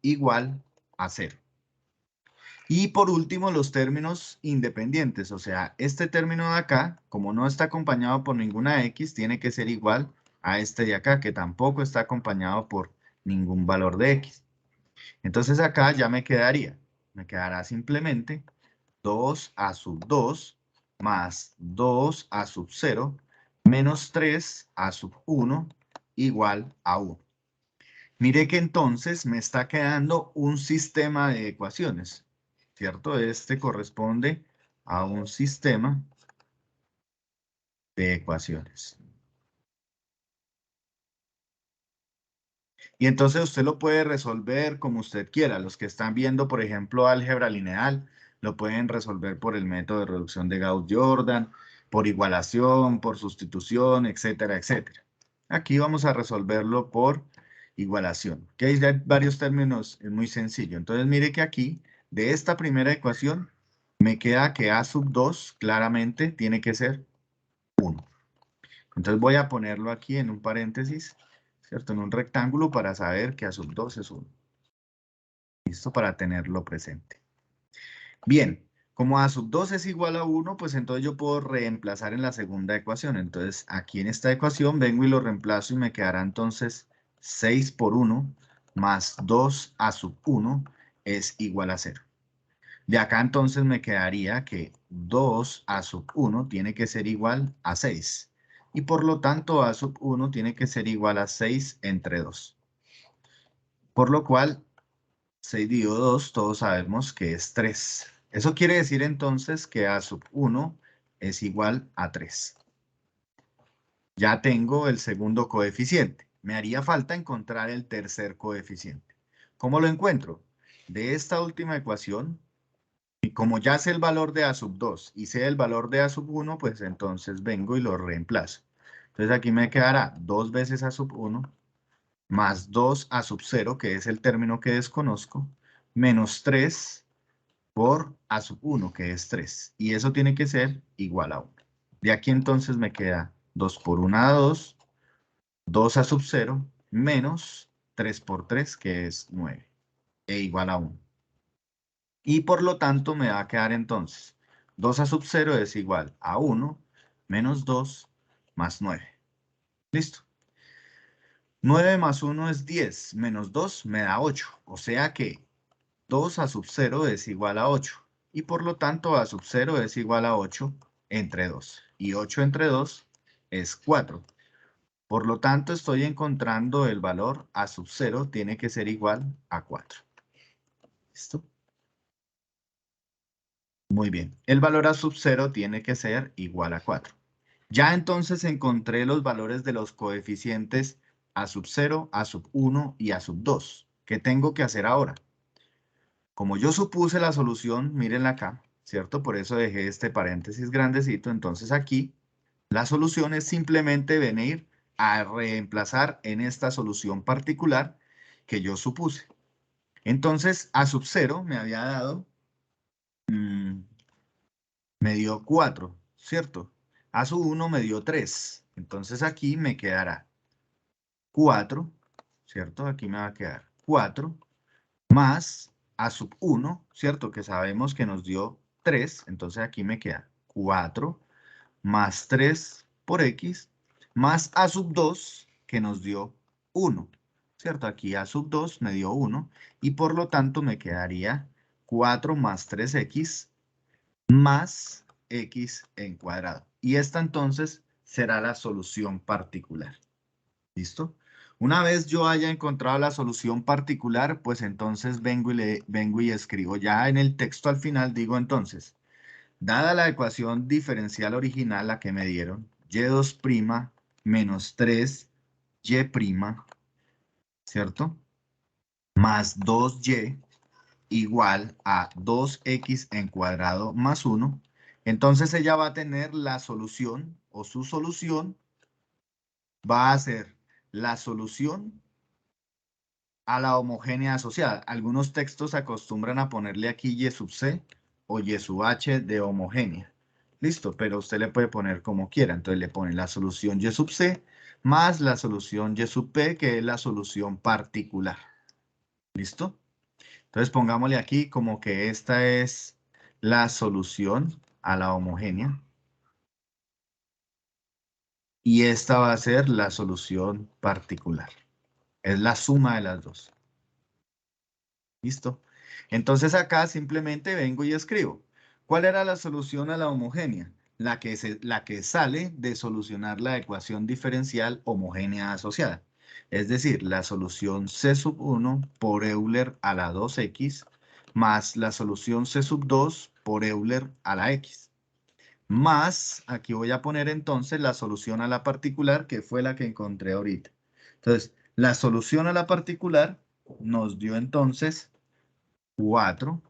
Speaker 1: igual a 0. Y por último, los términos independientes, o sea, este término de acá, como no está acompañado por ninguna x, tiene que ser igual a este de acá, que tampoco está acompañado por ningún valor de x. Entonces acá ya me quedará simplemente 2a sub 2 más 2a sub 0 menos 3a sub 1 igual a 1. Mire que entonces me está quedando un sistema de ecuaciones, ¿cierto? Este corresponde a un sistema de ecuaciones. Y entonces usted lo puede resolver como usted quiera. Los que están viendo, por ejemplo, álgebra lineal, lo pueden resolver por el método de reducción de Gauss-Jordan, por igualación, por sustitución, etcétera, etcétera. Aquí vamos a resolverlo por igualación, que hay varios términos, es muy sencillo. Entonces mire que aquí, de esta primera ecuación, me queda que a sub 2 claramente tiene que ser 1. Entonces voy a ponerlo aquí en un paréntesis, ¿cierto? En un rectángulo para saber que a sub 2 es 1. Listo, para tenerlo presente. Bien, como a sub 2 es igual a 1, pues entonces yo puedo reemplazar en la segunda ecuación. Entonces aquí en esta ecuación vengo y lo reemplazo y me quedará entonces 6 por 1 más 2 a sub 1 es igual a 0. De acá entonces me quedaría que 2 a sub 1 tiene que ser igual a 6. Y por lo tanto a sub 1 tiene que ser igual a 6 entre 2. Por lo cual 6 dividido 2 todos sabemos que es 3. Eso quiere decir entonces que A sub 1 es igual a 3. Ya tengo el segundo coeficiente. Me haría falta encontrar el tercer coeficiente. ¿Cómo lo encuentro? De esta última ecuación, y como ya sé el valor de A sub 2 y sé el valor de A sub 1, pues entonces vengo y lo reemplazo. Entonces aquí me quedará 2 veces A sub 1 más 2 A sub 0, que es el término que desconozco, menos 3 por A sub 1, que es 3. Y eso tiene que ser igual a 1. De aquí entonces me queda 2 por 1 a 2, 2 A sub 0, menos 3 por 3, que es 9, e igual a 1. Y por lo tanto me va a quedar entonces 2 A sub 0 es igual a 1 menos 2 más 9. ¿Listo? 9 más 1 es 10, menos 2 me da 8. O sea que 2 A sub 0 es igual a 8. Y por lo tanto A sub 0 es igual a 8 entre 2. Y 8 entre 2 es 4. Por lo tanto estoy encontrando el valor A sub 0 tiene que ser igual a 4. ¿Listo? Muy bien. El valor A sub 0 tiene que ser igual a 4. Ya entonces encontré los valores de los coeficientes A sub 0, A sub 1 y A sub 2. ¿Qué tengo que hacer ahora? Como yo supuse la solución, mírenla acá, ¿cierto? Por eso dejé este paréntesis grandecito. Entonces aquí la solución es simplemente venir a reemplazar en esta solución particular que yo supuse. Entonces A sub 0 me había dado, me dio 4, ¿cierto? A sub 1 me dio 3. Entonces aquí me quedará 4, ¿cierto? Aquí me va a quedar 4 más A sub 1, ¿cierto? Que sabemos que nos dio 3, entonces aquí me queda 4 más 3 por X, más A sub 2, que nos dio 1, ¿cierto? Aquí A sub 2 me dio 1, y por lo tanto me quedaría 4 más 3X más X en cuadrado. Y esta entonces será la solución particular. ¿Listo? Una vez yo haya encontrado la solución particular, pues entonces vengo y escribo ya en el texto al final, digo entonces, dada la ecuación diferencial original, la que me dieron, y2' menos 3y', ¿cierto? Más 2y igual a 2x en cuadrado más 1. Entonces ella va a tener la solución, o su solución va a ser la solución a la homogénea asociada. Algunos textos acostumbran a ponerle aquí y sub c o y sub h de homogénea. Listo, pero usted le puede poner como quiera. Entonces le pone la solución y sub c más la solución y sub p, que es la solución particular. ¿Listo? Entonces pongámosle aquí como que esta es la solución a la homogénea. Y esta va a ser la solución particular. Es la suma de las dos. ¿Listo? Entonces acá simplemente vengo y escribo. ¿Cuál era la solución a la homogénea? La que sale de solucionar la ecuación diferencial homogénea asociada. Es decir, la solución C sub 1 por Euler a la 2x más la solución C sub 2 por Euler a la x. Más, aquí voy a poner entonces la solución a la particular, que fue la que encontré ahorita. Entonces, la solución a la particular nos dio entonces 4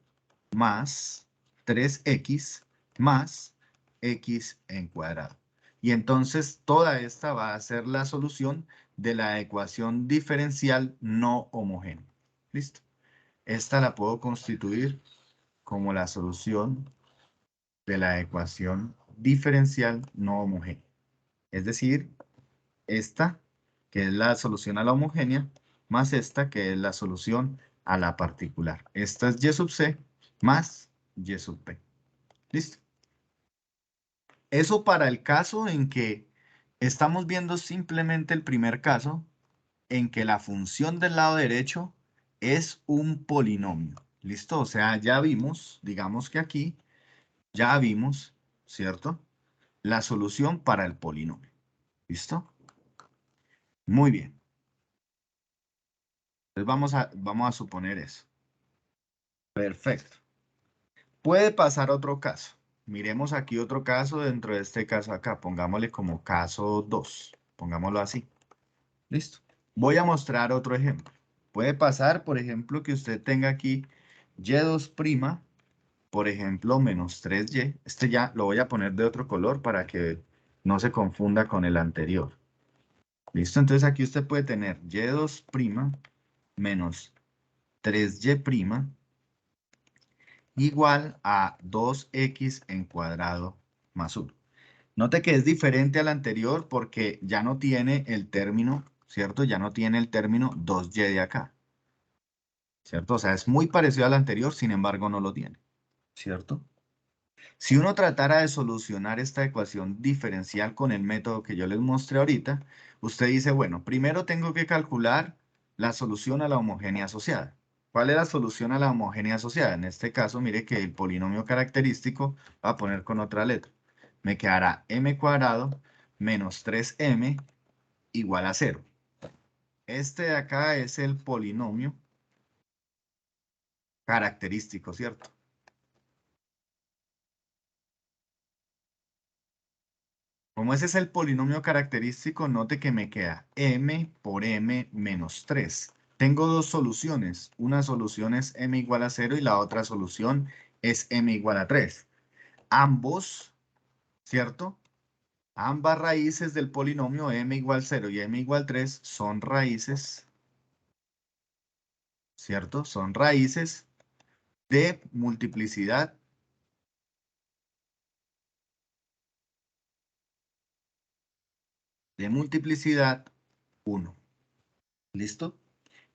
Speaker 1: más 3x más x en cuadrado. Y entonces toda esta va a ser la solución de la ecuación diferencial no homogénea. ¿Listo? Esta la puedo constituir como la solución de la ecuación diferencial no homogénea. Es decir, esta, que es la solución a la homogénea, más esta, que es la solución a la particular. Esta es y sub c más y sub p. ¿Listo? Eso para el caso en que estamos viendo simplemente el primer caso, en que la función del lado derecho es un polinomio. ¿Listo? O sea, ya vimos, digamos que aquí, ya vimos, ¿cierto? La solución para el polinomio. ¿Listo? Muy bien. Entonces vamos a suponer eso. Perfecto. Puede pasar otro caso. Miremos aquí otro caso dentro de este caso acá. Pongámosle como caso 2. Pongámoslo así. Listo. Voy a mostrar otro ejemplo. Puede pasar, por ejemplo, que usted tenga aquí y2', por ejemplo, menos 3y. Este ya lo voy a poner de otro color para que no se confunda con el anterior. ¿Listo? Entonces aquí usted puede tener y2' menos 3y' igual a 2x en cuadrado más 1. Note que es diferente al anterior porque ya no tiene el término, ¿cierto? Ya no tiene el término 2y de acá, ¿cierto? O sea, es muy parecido al anterior, sin embargo no lo tiene, ¿cierto? Si uno tratara de solucionar esta ecuación diferencial con el método que yo les mostré ahorita, usted dice, bueno, primero tengo que calcular la solución a la homogénea asociada. ¿Cuál es la solución a la homogénea asociada? En este caso, mire que el polinomio característico va a poner con otra letra. Me quedará m² menos 3m igual a 0. Este de acá es el polinomio característico, ¿cierto? Como ese es el polinomio característico, note que me queda m por m menos 3. Tengo dos soluciones. Una solución es m igual a 0 y la otra solución es m igual a 3. Ambos, ¿cierto? Ambas raíces del polinomio m igual 0 y m igual 3 son raíces, ¿cierto? Son raíces de multiplicidad de multiplicidad 1. ¿Listo?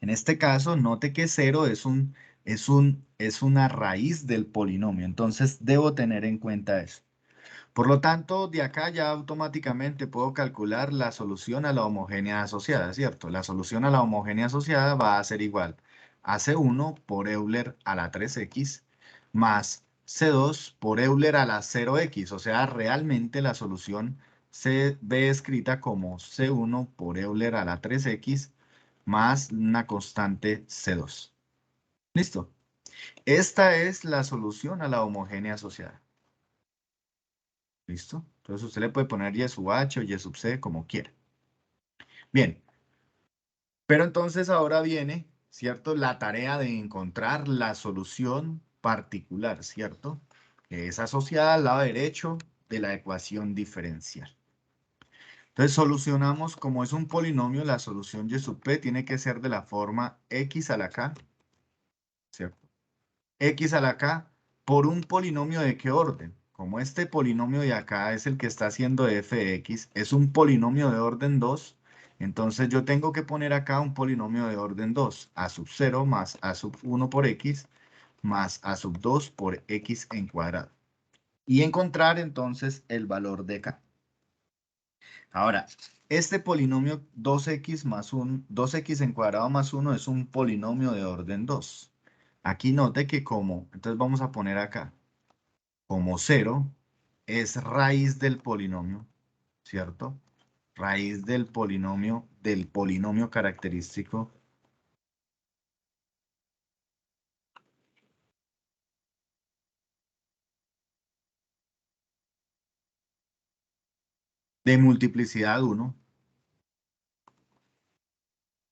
Speaker 1: En este caso, note que 0 es una raíz del polinomio, entonces debo tener en cuenta eso. Por lo tanto, de acá ya automáticamente puedo calcular la solución a la homogénea asociada, ¿cierto? La solución a la homogénea asociada va a ser igual a C1 por Euler a la 3x más C2 por Euler a la 0x, o sea, realmente la solución se ve escrita como C1 por Euler a la 3x más una constante C2. ¿Listo? Esta es la solución a la homogénea asociada. ¿Listo? Entonces usted le puede poner y sub h o y sub c como quiera. Bien. Pero entonces ahora viene, ¿cierto? La tarea de encontrar la solución particular, ¿cierto? Que es asociada al lado derecho de la ecuación diferencial. Entonces solucionamos, como es un polinomio, la solución y sub p tiene que ser de la forma x a la k, ¿cierto? X a la k por un polinomio de qué orden. Como este polinomio de acá es el que está haciendo f de x, es un polinomio de orden 2, entonces yo tengo que poner acá un polinomio de orden 2, a sub 0 más a sub 1 por x más a sub 2 por x en cuadrado. Y encontrar entonces el valor de k. Ahora, este polinomio 2x más 1, 2x en cuadrado más 1 es un polinomio de orden 2. Aquí note que entonces vamos a poner acá, como 0 es raíz del polinomio, ¿cierto? Raíz del polinomio característico de multiplicidad 1,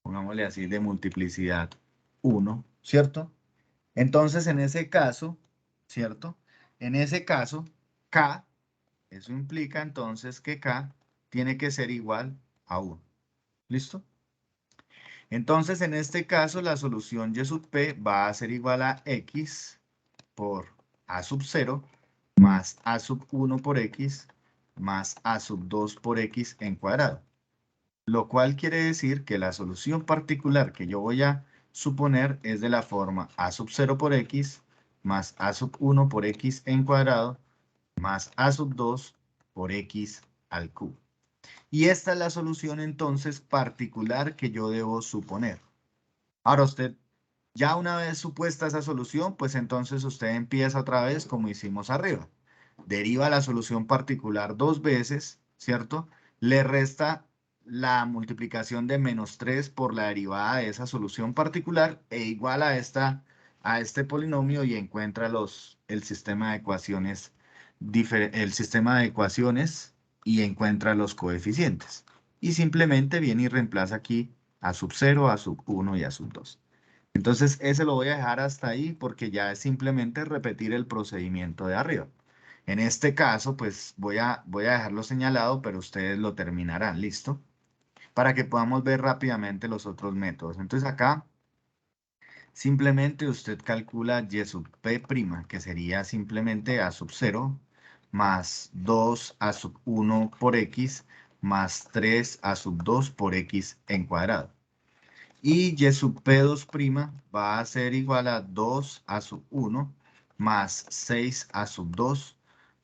Speaker 1: pongámosle así, de multiplicidad 1, ¿cierto? Entonces, en ese caso, ¿cierto? En ese caso, k, eso implica entonces que k tiene que ser igual a 1. ¿Listo? Entonces, en este caso, la solución y sub p va a ser igual a x por a sub 0 más a sub 1 por x más a sub 2 por x en cuadrado. Lo cual quiere decir que la solución particular que yo voy a suponer es de la forma a sub 0 por x más a sub 1 por x en cuadrado más a sub 2 por x al cubo. Y esta es la solución entonces particular que yo debo suponer. Ahora usted, ya una vez supuesta esa solución, pues entonces usted empieza otra vez como hicimos arriba. Deriva la solución particular dos veces, ¿cierto? Le resta la multiplicación de menos 3 por la derivada de esa solución particular e igual a esta a este polinomio y encuentra el sistema de ecuaciones, y encuentra los coeficientes. Y simplemente viene y reemplaza aquí a sub 0, a sub 1 y a sub 2. Entonces, ese lo voy a dejar hasta ahí porque ya es simplemente repetir el procedimiento de arriba. En este caso, pues voy a dejarlo señalado, pero ustedes lo terminarán, ¿listo? Para que podamos ver rápidamente los otros métodos. Entonces acá, simplemente usted calcula y sub p', que sería simplemente a sub 0, más 2 a sub 1 por x, más 3 a sub 2 por x en cuadrado. Y y sub p2' va a ser igual a 2 a sub 1 más 6 a sub 2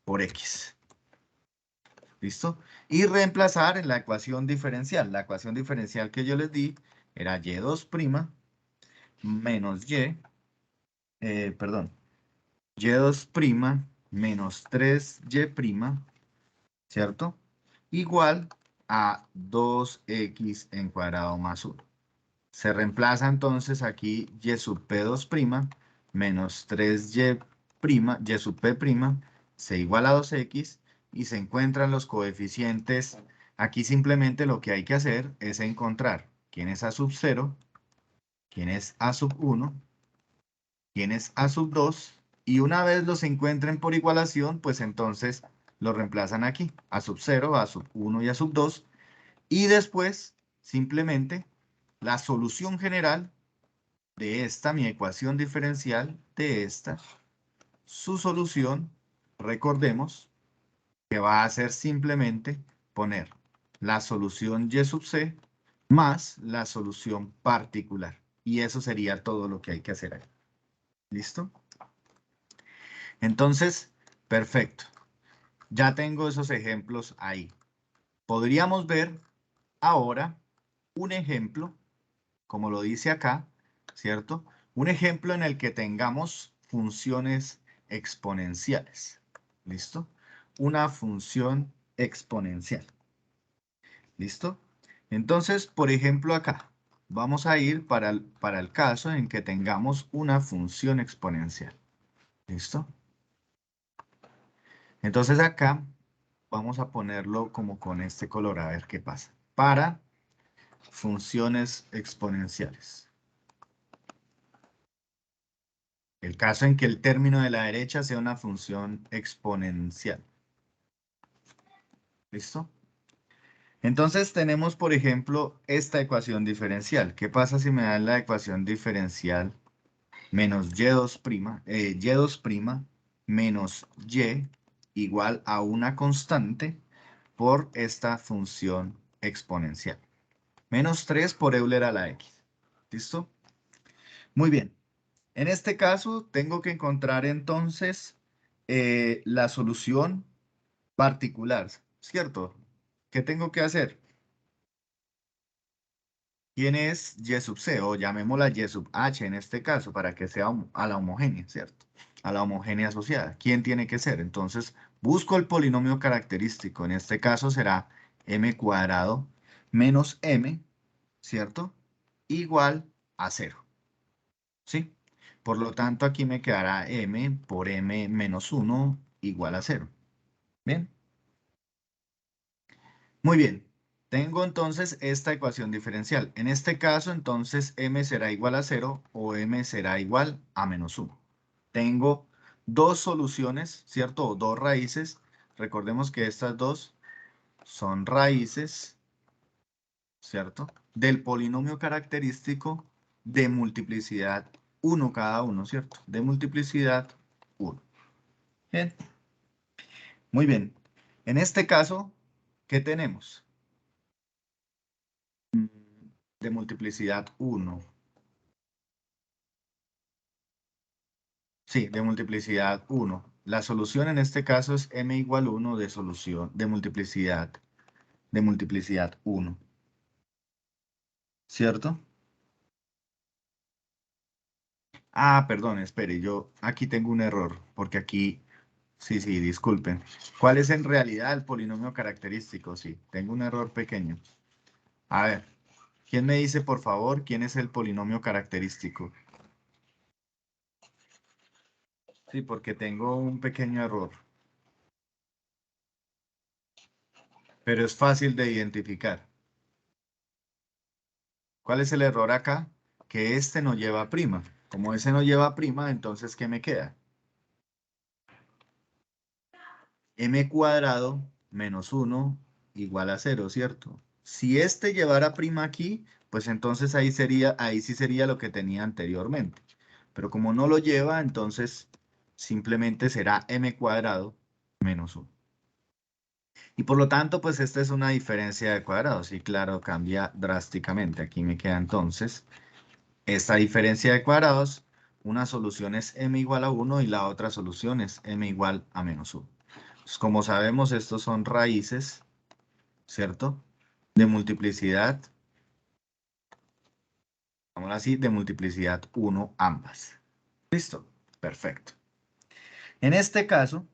Speaker 1: por x. ¿Listo? Y reemplazar en la ecuación diferencial. La ecuación diferencial que yo les di era y2' menos y2' menos 3y', ¿cierto? Igual a 2x en cuadrado más 1. Se reemplaza entonces aquí y sub p2' menos 3y', y sub p' se iguala a 2x y se encuentran los coeficientes. Aquí simplemente lo que hay que hacer es encontrar quién es a sub 0, quién es a sub 1, quién es a sub 2 y una vez los encuentren por igualación, pues entonces lo reemplazan aquí, a sub 0, a sub 1 y a sub 2 y después simplemente la solución general de esta, mi ecuación diferencial de esta, su solución, recordemos que va a ser simplemente poner la solución y sub c más la solución particular. Y eso sería todo lo que hay que hacer ahí. ¿Listo? Entonces, perfecto. Ya tengo esos ejemplos ahí. Podríamos ver ahora un ejemplo, como lo dice acá, ¿cierto? Un ejemplo en el que tengamos funciones exponenciales. ¿Listo? Una función exponencial. ¿Listo? Entonces, por ejemplo, acá vamos a ir para el caso en que tengamos una función exponencial. ¿Listo? Entonces acá vamos a ponerlo como con este color, a ver qué pasa. Para funciones exponenciales. El caso en que el término de la derecha sea una función exponencial. ¿Listo? Entonces tenemos, por ejemplo, esta ecuación diferencial. ¿Qué pasa si me dan la ecuación diferencial menos y2' menos y igual a una constante por esta función exponencial? Menos 3 por Euler a la x. ¿Listo? Muy bien. En este caso, tengo que encontrar entonces la solución particular, ¿cierto? ¿Qué tengo que hacer? ¿Quién es y sub c? O llamémosla y sub h en este caso, para que sea a la homogénea, ¿cierto? A la homogénea asociada. ¿Quién tiene que ser? Entonces, busco el polinomio característico. En este caso será m cuadrado menos m, ¿cierto? Igual a 0. ¿Sí? Por lo tanto, aquí me quedará m por m menos 1 igual a 0. ¿Bien? Muy bien. Tengo entonces esta ecuación diferencial. En este caso, entonces, m será igual a 0 o m será igual a menos 1. Tengo dos soluciones, ¿cierto? O dos raíces. Recordemos que estas dos son raíces, ¿cierto? Del polinomio característico de multiplicidad 1 cada uno, ¿cierto? De multiplicidad 1. Bien. Muy bien. En este caso, ¿qué tenemos? De multiplicidad 1. Sí, de multiplicidad 1. La solución en este caso es m igual 1 de solución de multiplicidad 1. ¿Cierto? Ah, perdón, espere, yo aquí tengo un error, porque aquí, sí, disculpen. ¿Cuál es en realidad el polinomio característico? Sí, tengo un error pequeño. A ver, ¿quién me dice, por favor, quién es el polinomio característico? Sí, porque tengo un pequeño error. Pero es fácil de identificar. ¿Cuál es el error acá? Que este no lleva prima. Como ese no lleva prima, entonces, ¿qué me queda? M cuadrado menos 1 igual a 0, ¿cierto? Si este llevara prima aquí, pues entonces ahí sí sería lo que tenía anteriormente. Pero como no lo lleva, entonces simplemente será M cuadrado menos 1. Y por lo tanto, pues esta es una diferencia de cuadrados. Y claro, cambia drásticamente. Aquí me queda entonces esta diferencia de cuadrados. Una solución es m igual a 1 y la otra solución es m igual a menos 1. Pues como sabemos, estos son raíces, ¿cierto? De multiplicidad, vamos así, de multiplicidad 1 ambas. ¿Listo? Perfecto. En este caso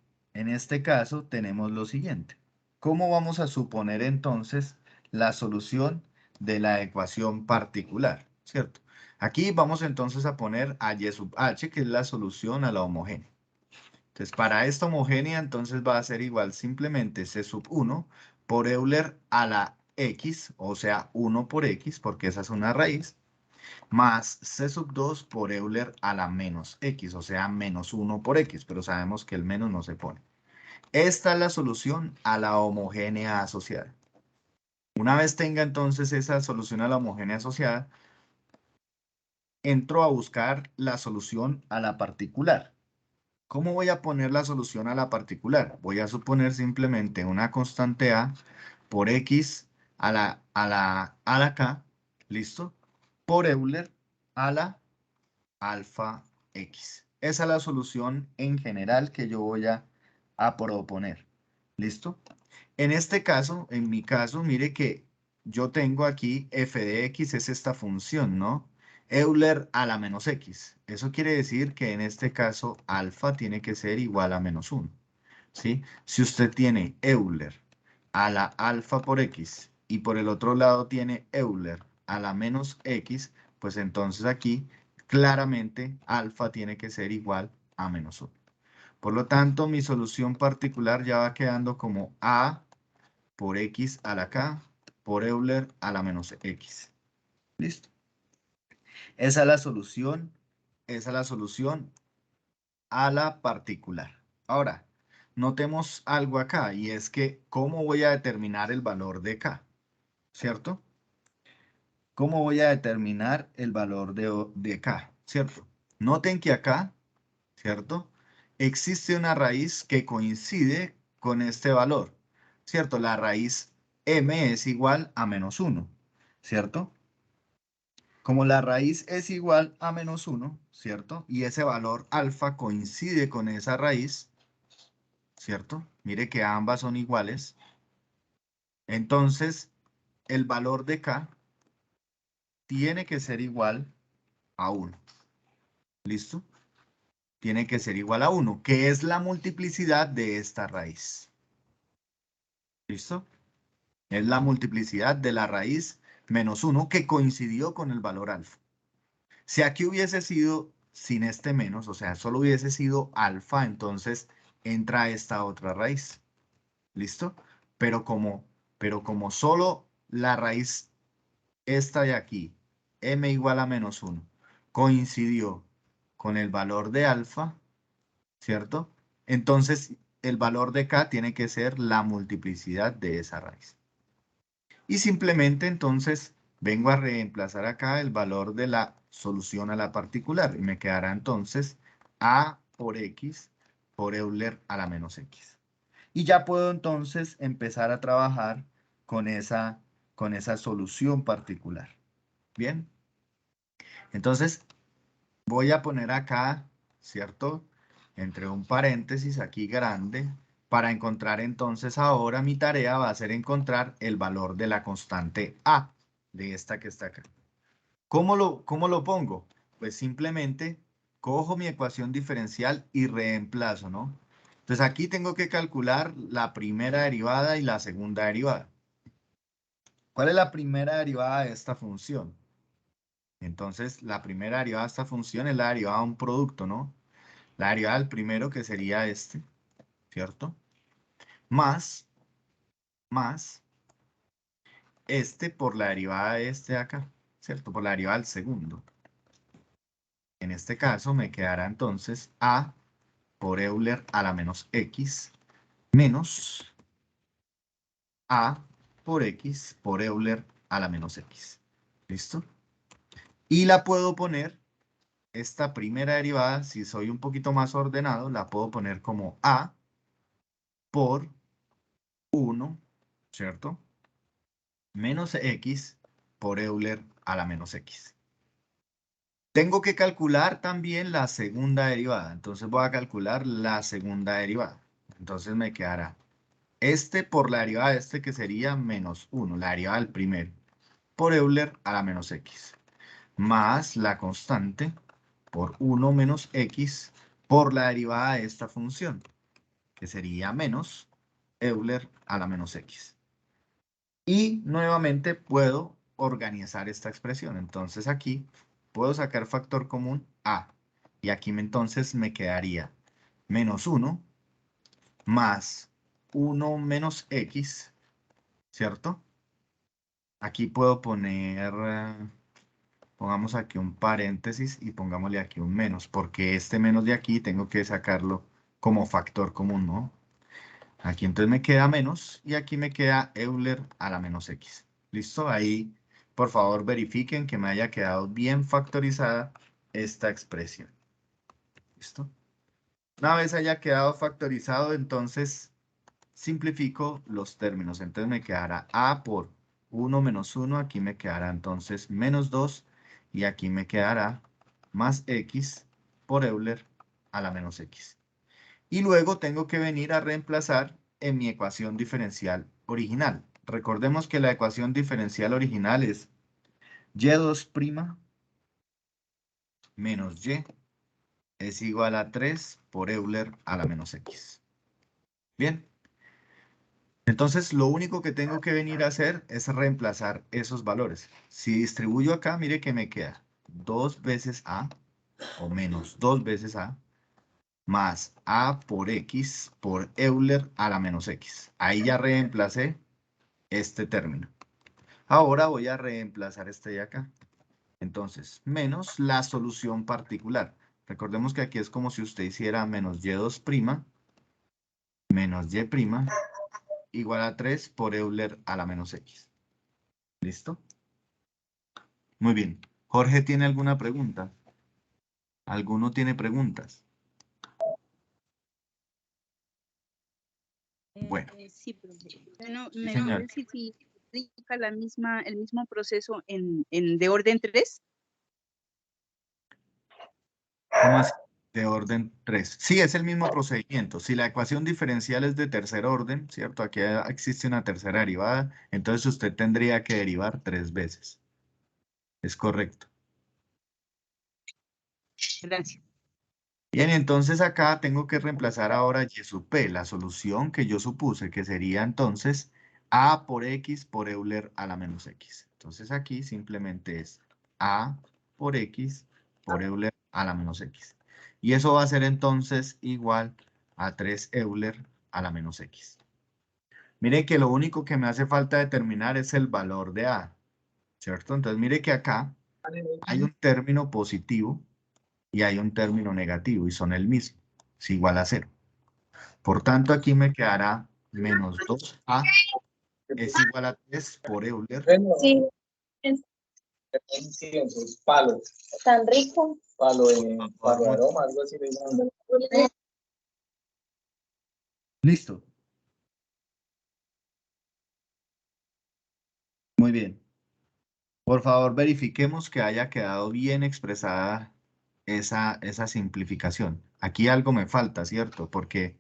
Speaker 1: tenemos lo siguiente. ¿Cómo vamos a suponer entonces la solución de la ecuación particular? ¿Cierto? Aquí vamos entonces a poner a y sub h, que es la solución a la homogénea. Entonces, para esta homogénea, entonces va a ser igual simplemente c sub 1 por Euler a la x, o sea, 1 por x, porque esa es una raíz, más c sub 2 por Euler a la menos x, o sea, menos 1 por x, pero sabemos que el menos no se pone. Esta es la solución a la homogénea asociada. Una vez tenga entonces esa solución a la homogénea asociada, entro a buscar la solución a la particular. ¿Cómo voy a poner la solución a la particular? Voy a suponer simplemente una constante a por x a la k, ¿listo? Por Euler a la alfa x. Esa es la solución en general que yo voy a proponer. ¿Listo? En este caso, en mi caso, mire que yo tengo aquí f de x es esta función, ¿no? Euler a la menos x. Eso quiere decir que en este caso alfa tiene que ser igual a menos 1. ¿Sí? Si usted tiene Euler a la alfa por x y por el otro lado tiene Euler a la menos x, pues entonces aquí claramente alfa tiene que ser igual a menos 1. Por lo tanto, mi solución particular ya va quedando como a por x a la k por Euler a la menos x. ¿Listo? Esa es la solución, esa es la solución a la particular. Ahora, notemos algo acá y es que ¿cómo voy a determinar el valor de k? ¿Cierto? ¿Cómo voy a determinar el valor de k? ¿Cierto? Noten que acá, ¿cierto? Existe una raíz que coincide con este valor, ¿cierto? La raíz m es igual a menos 1, ¿cierto? Como la raíz es igual a menos 1, ¿cierto? Y ese valor alfa coincide con esa raíz, ¿cierto? Mire que ambas son iguales. Entonces, el valor de k tiene que ser igual a 1. ¿Listo? Tiene que ser igual a 1, que es la multiplicidad de esta raíz. ¿Listo? Es la multiplicidad de la raíz menos 1 que coincidió con el valor alfa. Si aquí hubiese sido sin este menos, o sea, solo hubiese sido alfa, entonces entra esta otra raíz. ¿Listo? Pero como solo la raíz esta de aquí, m igual a menos 1, coincidió con el valor de alfa, ¿cierto? Entonces el valor de k tiene que ser la multiplicidad de esa raíz. Y simplemente entonces vengo a reemplazar acá el valor de la solución a la particular. Y me quedará entonces a por x por Euler a la menos x. Y ya puedo entonces empezar a trabajar con esa solución particular. Bien. Entonces voy a poner acá, ¿cierto? Entre un paréntesis aquí grande. Para encontrar entonces ahora mi tarea va a ser encontrar el valor de la constante A, de esta que está acá. ¿Cómo lo pongo? Pues simplemente cojo mi ecuación diferencial y reemplazo, ¿no? Entonces aquí tengo que calcular la primera derivada y la segunda derivada. ¿Cuál es la primera derivada de esta función? Entonces la primera derivada de esta función es la derivada de un producto, ¿no? La derivada del primero, que sería este, ¿cierto? Más este por la derivada de este de acá, ¿cierto? Por la derivada del segundo. En este caso me quedará entonces a por Euler a la menos x menos a por x por Euler a la menos x. ¿Listo? Y la puedo poner, esta primera derivada, si soy un poquito más ordenado, la puedo poner como a por 1, ¿cierto? Menos x por Euler a la menos x. Tengo que calcular también la segunda derivada. Entonces voy a calcular la segunda derivada. Entonces me quedará este por la derivada de este, que sería menos 1, la derivada del primero, por Euler a la menos x, más la constante por 1 menos x por la derivada de esta función, que sería menos Euler a la menos x. Y nuevamente puedo organizar esta expresión. Entonces aquí puedo sacar factor común a. Y aquí entonces me quedaría menos 1 más 1 menos x, ¿cierto? Aquí puedo poner, pongamos aquí un paréntesis y pongámosle aquí un menos, porque este menos de aquí tengo que sacarlo como factor común, ¿no? Aquí entonces me queda menos y aquí me queda Euler a la menos x. ¿Listo? Ahí, por favor, verifiquen que me haya quedado bien factorizada esta expresión. ¿Listo? Una vez haya quedado factorizado, entonces simplifico los términos. Entonces me quedará a por 1 menos 1, aquí me quedará entonces menos 2 y aquí me quedará más x por Euler a la menos x. Y luego tengo que venir a reemplazar en mi ecuación diferencial original. Recordemos que la ecuación diferencial original es y2' menos y es igual a 3 por Euler a la menos x. Bien. Entonces, lo único que tengo que venir a hacer es reemplazar esos valores. Si distribuyo acá, mire que me queda 2 veces a, o menos 2 veces a, más a por x por Euler a la menos x. Ahí ya reemplacé este término. Ahora voy a reemplazar este de acá. Entonces, menos la solución particular. Recordemos que aquí es como si usted hiciera menos y2' menos y' igual a 3 por Euler a la menos x. ¿Listo? Muy bien. ¿Jorge tiene alguna pregunta? ¿Alguno tiene preguntas? Bueno.
Speaker 2: Sí, profe. Bueno,
Speaker 1: Sí,
Speaker 2: ¿me
Speaker 1: señor.
Speaker 2: puede decir si indica el mismo proceso en de orden 3?
Speaker 1: ¿Cómo así? De orden 3. Sí, es el mismo procedimiento. Si la ecuación diferencial es de tercer orden, ¿cierto? Aquí existe una tercera derivada, entonces usted tendría que derivar 3 veces. Es correcto.
Speaker 2: Gracias.
Speaker 1: Bien, entonces acá tengo que reemplazar ahora y sub p, la solución que yo supuse, que sería entonces a por x por Euler a la menos x. Entonces aquí simplemente es a por x por Euler a la menos x. Y eso va a ser entonces igual a 3 Euler a la menos x. Mire que lo único que me hace falta determinar es el valor de a, ¿cierto? Entonces mire que acá hay un término positivo y hay un término negativo y son el mismo, es igual a 0. Por tanto, aquí me quedará menos 2a es igual a 3 por Euler.
Speaker 4: Sí, es palo. Tan rico. Palo de aroma, algo así le llaman.
Speaker 1: Listo. Muy bien. Por favor, verifiquemos que haya quedado bien expresada esa simplificación. Aquí algo me falta, ¿cierto? Porque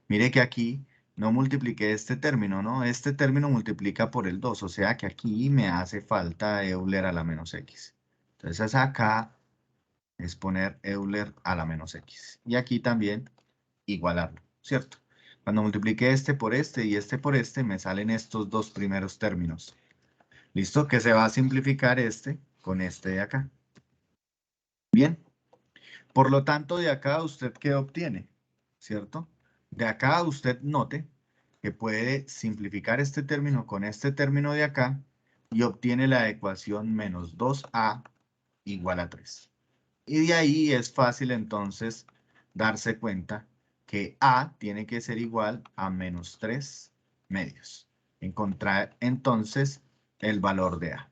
Speaker 1: mire que aquí no multipliqué este término, ¿no? Este término multiplica por el 2, o sea que aquí me hace falta Euler a la menos x. Entonces acá es poner Euler a la menos x. Y aquí también igualarlo, ¿cierto? Cuando multiplique este por este y este por este, me salen estos dos primeros términos. ¿Listo? Que se va a simplificar este con este de acá. Bien. Por lo tanto, de acá usted ¿qué obtiene? ¿Cierto? De acá usted note que puede simplificar este término con este término de acá y obtiene la ecuación menos 2a igual a 3. Y de ahí es fácil entonces darse cuenta que a tiene que ser igual a menos 3 medios. Encontrar entonces el valor de a.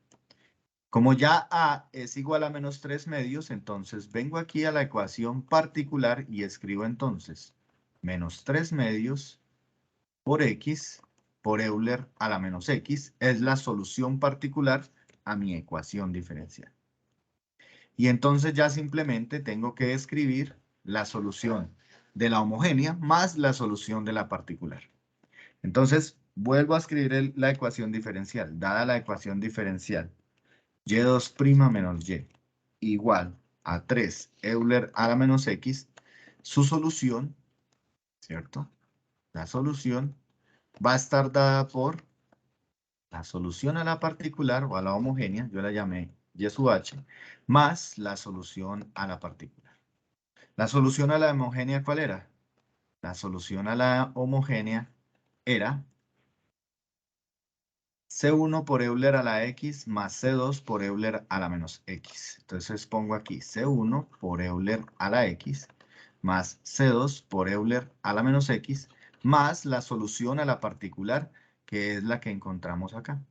Speaker 1: Como ya a es igual a menos 3 medios, entonces vengo aquí a la ecuación particular y escribo entonces menos 3 medios por x por Euler a la menos x es la solución particular a mi ecuación diferencial. Y entonces ya simplemente tengo que escribir la solución de la homogénea más la solución de la particular. Entonces vuelvo a escribir la ecuación diferencial. Dada la ecuación diferencial y2' menos y igual a 3 Euler a la menos x, su solución, ¿cierto? La solución va a estar dada por la solución a la particular o a la homogénea, yo la llamé y sub h, más la solución a la particular. La solución a la homogénea, ¿cuál era? La solución a la homogénea era C1 por Euler a la x más C2 por Euler a la menos x. Entonces pongo aquí C1 por Euler a la x más C2 por Euler a la menos x más la solución a la particular, que es la que encontramos acá.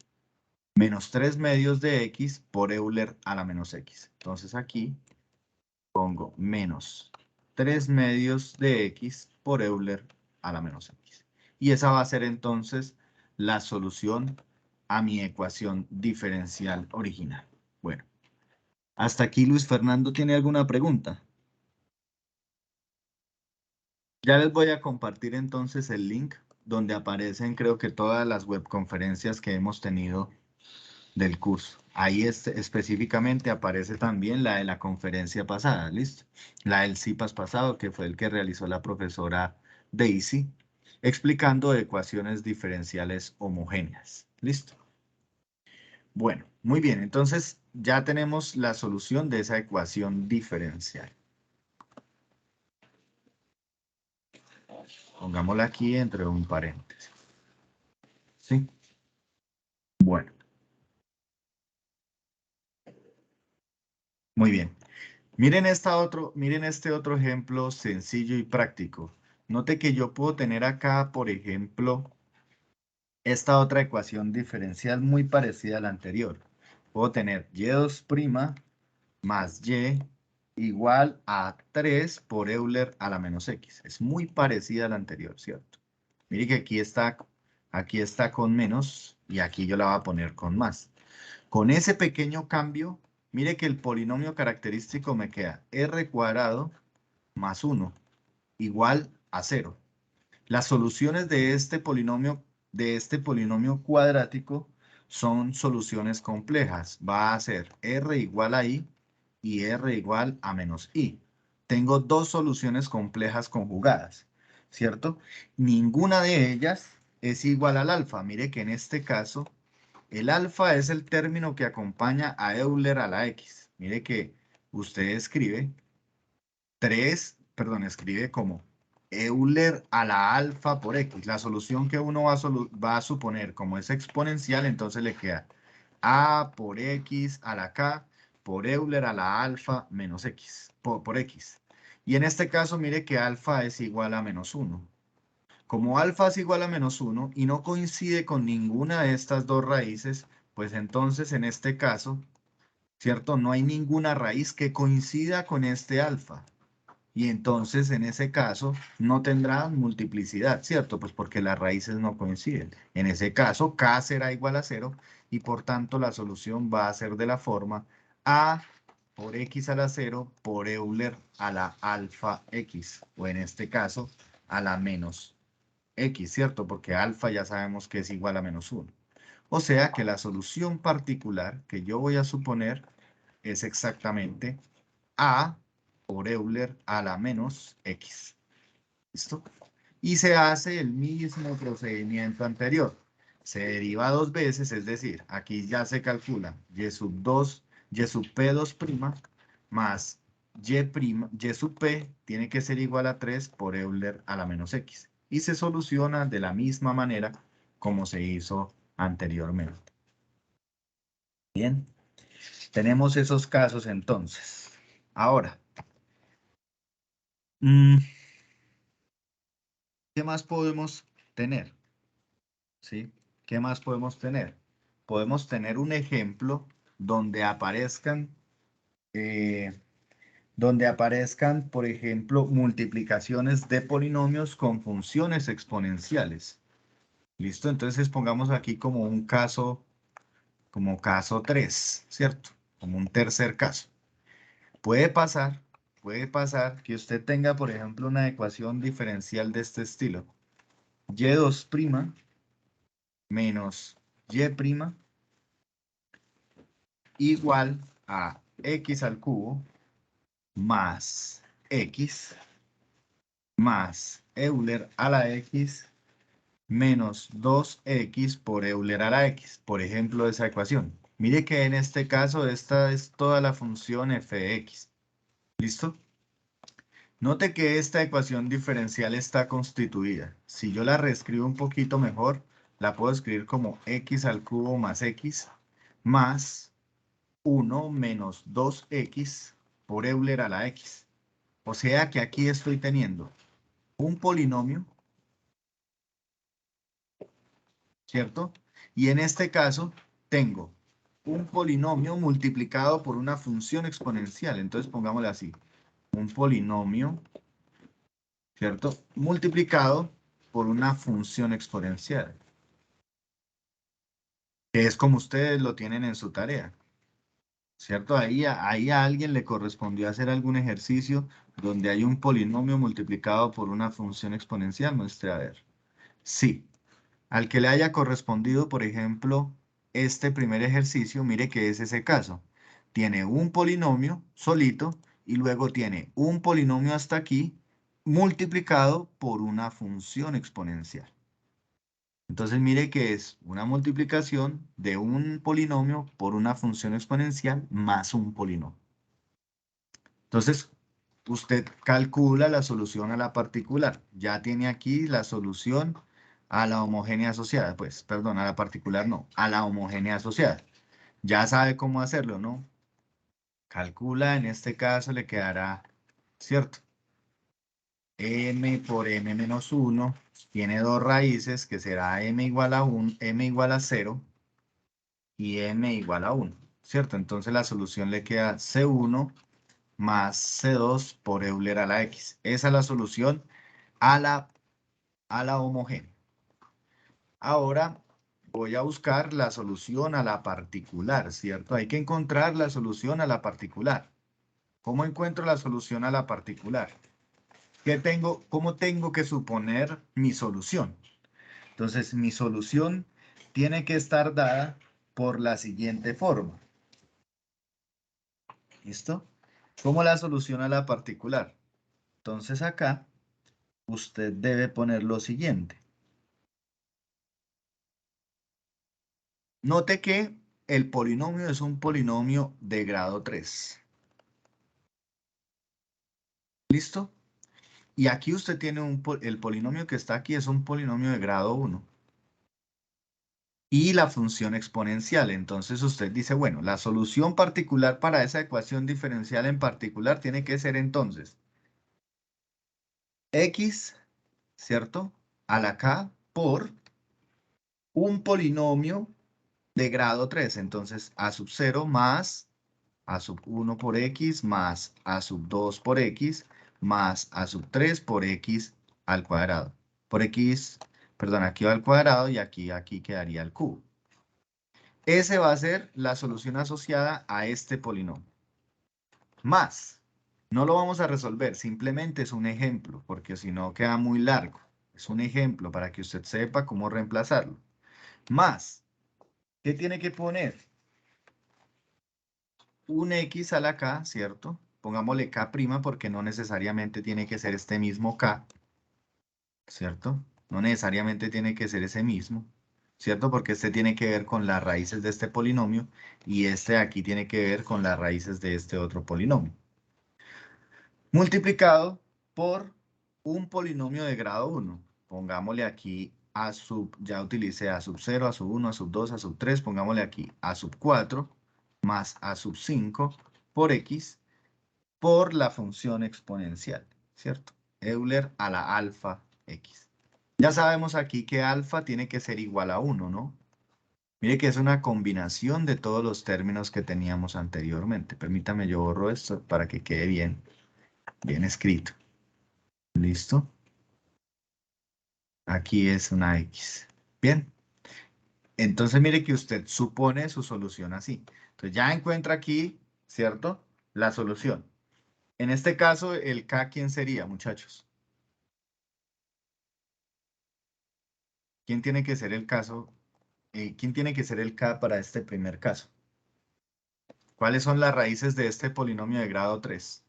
Speaker 1: Menos 3 medios de x por Euler a la menos x. Entonces aquí pongo menos 3 medios de x por Euler a la menos x. Y esa va a ser entonces la solución a mi ecuación diferencial original. Bueno, hasta aquí Luis Fernando, ¿tiene alguna pregunta? Ya les voy a compartir entonces el link donde aparecen creo que todas las webconferencias que hemos tenido del curso. Ahí específicamente aparece también la de la conferencia pasada, ¿listo? La del CIPAS pasado, que fue el que realizó la profesora Daisy, explicando ecuaciones diferenciales homogéneas, ¿listo? Bueno, muy bien, entonces ya tenemos la solución de esa ecuación diferencial. Pongámosla aquí entre un paréntesis. ¿Sí? Bueno. Muy bien. Miren este otro ejemplo sencillo y práctico. Note que yo puedo tener acá, por ejemplo, esta otra ecuación diferencial muy parecida a la anterior. Puedo tener y2' más y igual a 3 por Euler a la menos x. Es muy parecida a la anterior, ¿cierto? Mire que aquí está con menos y aquí yo la voy a poner con más. Con ese pequeño cambio, mire que el polinomio característico me queda r cuadrado más 1 igual a 0. Las soluciones de este polinomio cuadrático son soluciones complejas. Va a ser r igual a i y r igual a menos i. Tengo dos soluciones complejas conjugadas, ¿cierto? Ninguna de ellas es igual al alfa. Mire que en este caso el alfa es el término que acompaña a Euler a la x. Mire que usted escribe escribe como Euler a la alfa por x. La solución que uno va a suponer como es exponencial, entonces le queda a por x a la k por Euler a la alfa menos x, por x. Y en este caso, mire que alfa es igual a menos 1. Como alfa es igual a menos 1 y no coincide con ninguna de estas dos raíces, pues entonces en este caso, ¿cierto? No hay ninguna raíz que coincida con este alfa. Y entonces en ese caso no tendrá multiplicidad, ¿cierto? Pues porque las raíces no coinciden. En ese caso k será igual a 0 y por tanto la solución va a ser de la forma a por x a la 0 por Euler a la alfa x. O en este caso a la menos x, ¿cierto? Porque alfa ya sabemos que es igual a menos 1. O sea que la solución particular que yo voy a suponer es exactamente a por Euler a la menos x. ¿Listo? Y se hace el mismo procedimiento anterior. Se deriva dos veces, es decir, aquí ya se calcula y sub p2' más y sub p tiene que ser igual a 3 por Euler a la menos x. Y se soluciona de la misma manera como se hizo anteriormente. Bien, tenemos esos casos entonces. Ahora, ¿qué más podemos tener? ¿Sí? ¿Qué más podemos tener? Podemos tener un ejemplo donde aparezcan, por ejemplo, multiplicaciones de polinomios con funciones exponenciales. ¿Listo? Entonces pongamos aquí como un caso, como caso 3, ¿cierto? Como un tercer caso. Puede pasar que usted tenga, por ejemplo, una ecuación diferencial de este estilo. Y2' menos Y' igual a x al cubo más x más Euler a la x menos 2x por Euler a la x, por ejemplo, esa ecuación. Mire que en este caso esta es toda la función f de x. ¿Listo? Note que esta ecuación diferencial está constituida. Si yo la reescribo un poquito mejor, la puedo escribir como x al cubo más x más 1 menos 2x por Euler a la x. O sea que aquí estoy teniendo un polinomio, ¿cierto? Y en este caso tengo un polinomio multiplicado por una función exponencial. Entonces pongámosle así, un polinomio, ¿cierto? Multiplicado por una función exponencial, que es como ustedes lo tienen en su tarea, ¿cierto? Ahí a alguien le correspondió hacer algún ejercicio donde hay un polinomio multiplicado por una función exponencial. Muestre a ver. Sí. Al que le haya correspondido, por ejemplo, este primer ejercicio, mire que es ese caso. Tiene un polinomio solito y luego tiene un polinomio hasta aquí multiplicado por una función exponencial. Entonces mire que es una multiplicación de un polinomio por una función exponencial más un polinomio. Entonces, usted calcula la solución a la particular. Ya tiene aquí la solución a la homogénea asociada. Pues, perdón, a la particular no, a la homogénea asociada. Ya sabe cómo hacerlo, ¿no? Calcula, en este caso le quedará, ¿cierto? M por M menos 1 tiene dos raíces, que será M igual a 1, M igual a 0 y M igual a 1, ¿cierto? Entonces la solución le queda C1 más C2 por Euler a la X. Esa es la solución a la homogénea. Ahora voy a buscar la solución a la particular, ¿cierto? Hay que encontrar la solución a la particular. ¿Cómo encuentro la solución a la particular? ¿Cómo tengo que suponer mi solución? Entonces, mi solución tiene que estar dada por la siguiente forma. ¿Listo? ¿Cómo la solución a la particular? Entonces acá usted debe poner lo siguiente. Note que el polinomio es un polinomio de grado 3. ¿Listo? Y aquí usted tiene el polinomio que está aquí es un polinomio de grado 1. Y la función exponencial. Entonces usted dice, bueno, la solución particular para esa ecuación diferencial en particular tiene que ser entonces x, ¿cierto? A la k por un polinomio de grado 3. Entonces a sub 0 más a sub 1 por x más a sub 2 por x más a sub 3 por x al cuadrado. Por x, perdón, aquí va al cuadrado y aquí quedaría el cubo. Ese va a ser la solución asociada a este polinomio. Más, no lo vamos a resolver, simplemente es un ejemplo, porque si no queda muy largo. Es un ejemplo para que usted sepa cómo reemplazarlo. Más, ¿qué tiene que poner? Un x a la k, ¿cierto? Pongámosle k' porque no necesariamente tiene que ser este mismo k, ¿cierto? No necesariamente tiene que ser ese mismo, ¿cierto? Porque este tiene que ver con las raíces de este polinomio y este aquí tiene que ver con las raíces de este otro polinomio. multiplicado por un polinomio de grado 1. Pongámosle aquí a sub, ya utilicé a sub 0, a sub 1, a sub 2, a sub 3, pongámosle aquí a sub 4 más a sub 5 por x por la función exponencial, ¿cierto? Euler a la alfa x. Ya sabemos aquí que alfa tiene que ser igual a 1, ¿no? Mire que es una combinación de todos los términos que teníamos anteriormente. Permítame, yo borro esto para que quede bien escrito. ¿Listo? Aquí es una x. Bien. Entonces mire que usted supone su solución así. Entonces ya encuentra aquí, ¿cierto? La solución. En este caso, el k, ¿quién sería, muchachos? ¿Quién tiene que ser el caso? ¿Quién tiene que ser el k para este primer caso? ¿Cuáles son las raíces de este polinomio de grado 3?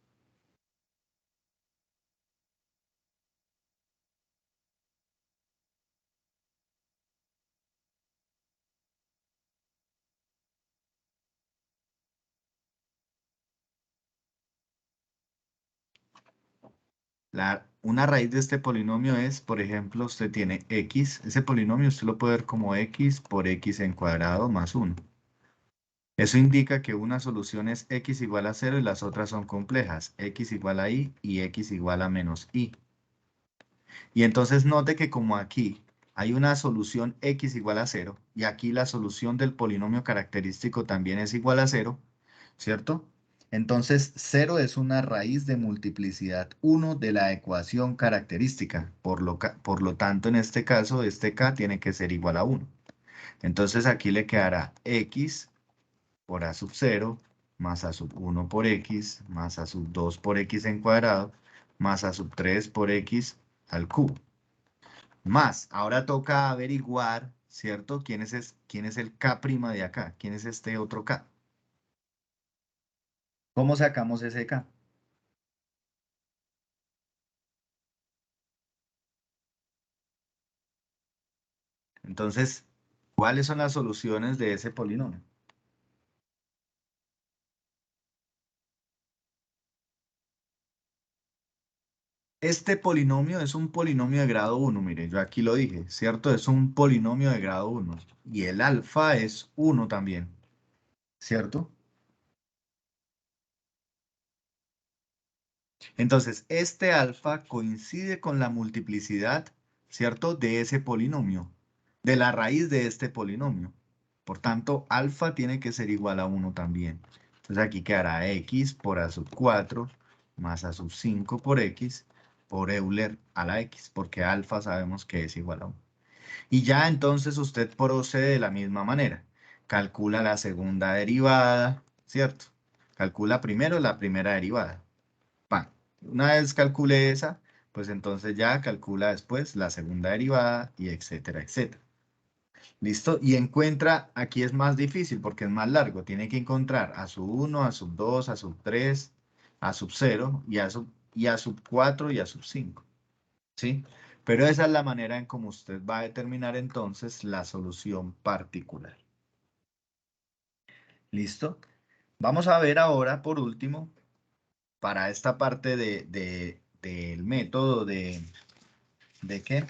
Speaker 1: Una raíz de este polinomio es, por ejemplo, usted tiene x. Ese polinomio usted lo puede ver como x por x en cuadrado más 1. Eso indica que una solución es x igual a 0 y las otras son complejas. X igual a y x igual a menos y. Y entonces note que como aquí hay una solución x igual a 0 y aquí la solución del polinomio característico también es igual a 0, ¿cierto? Entonces 0 es una raíz de multiplicidad 1 de la ecuación característica. Por lo tanto, en este caso, este k tiene que ser igual a 1. Entonces aquí le quedará x por a sub 0 más a sub 1 por x más a sub 2 por x en cuadrado más a sub 3 por x al cubo. Más, ahora toca averiguar, ¿cierto? ¿Quién es el k' de acá? ¿Quién es este otro k? ¿Cómo sacamos ese k? Entonces, ¿cuáles son las soluciones de ese polinomio? Este polinomio es un polinomio de grado 1, mire, yo aquí lo dije, ¿cierto? Es un polinomio de grado 1. Y el alfa es 1 también, ¿cierto? Entonces, este alfa coincide con la multiplicidad, ¿cierto? De ese polinomio, de la raíz de este polinomio. Por tanto, alfa tiene que ser igual a 1 también. Entonces aquí quedará x por a sub 4 más a sub 5 por x por Euler a la x, porque alfa sabemos que es igual a 1. Y ya entonces usted procede de la misma manera. Calcula la segunda derivada, ¿cierto? Calcula primero la primera derivada. Pan. Una vez calcule esa, pues entonces ya calcula después la segunda derivada y etcétera, etcétera. ¿Listo? Y encuentra, aquí es más difícil porque es más largo. Tiene que encontrar a sub 1, a sub 2, a sub 3, a sub 0 y a sub 4 y a sub 5. ¿Sí? Pero esa es la manera en cómo usted va a determinar entonces la solución particular. ¿Listo? Vamos a ver ahora, por último, para esta parte del método ¿de qué?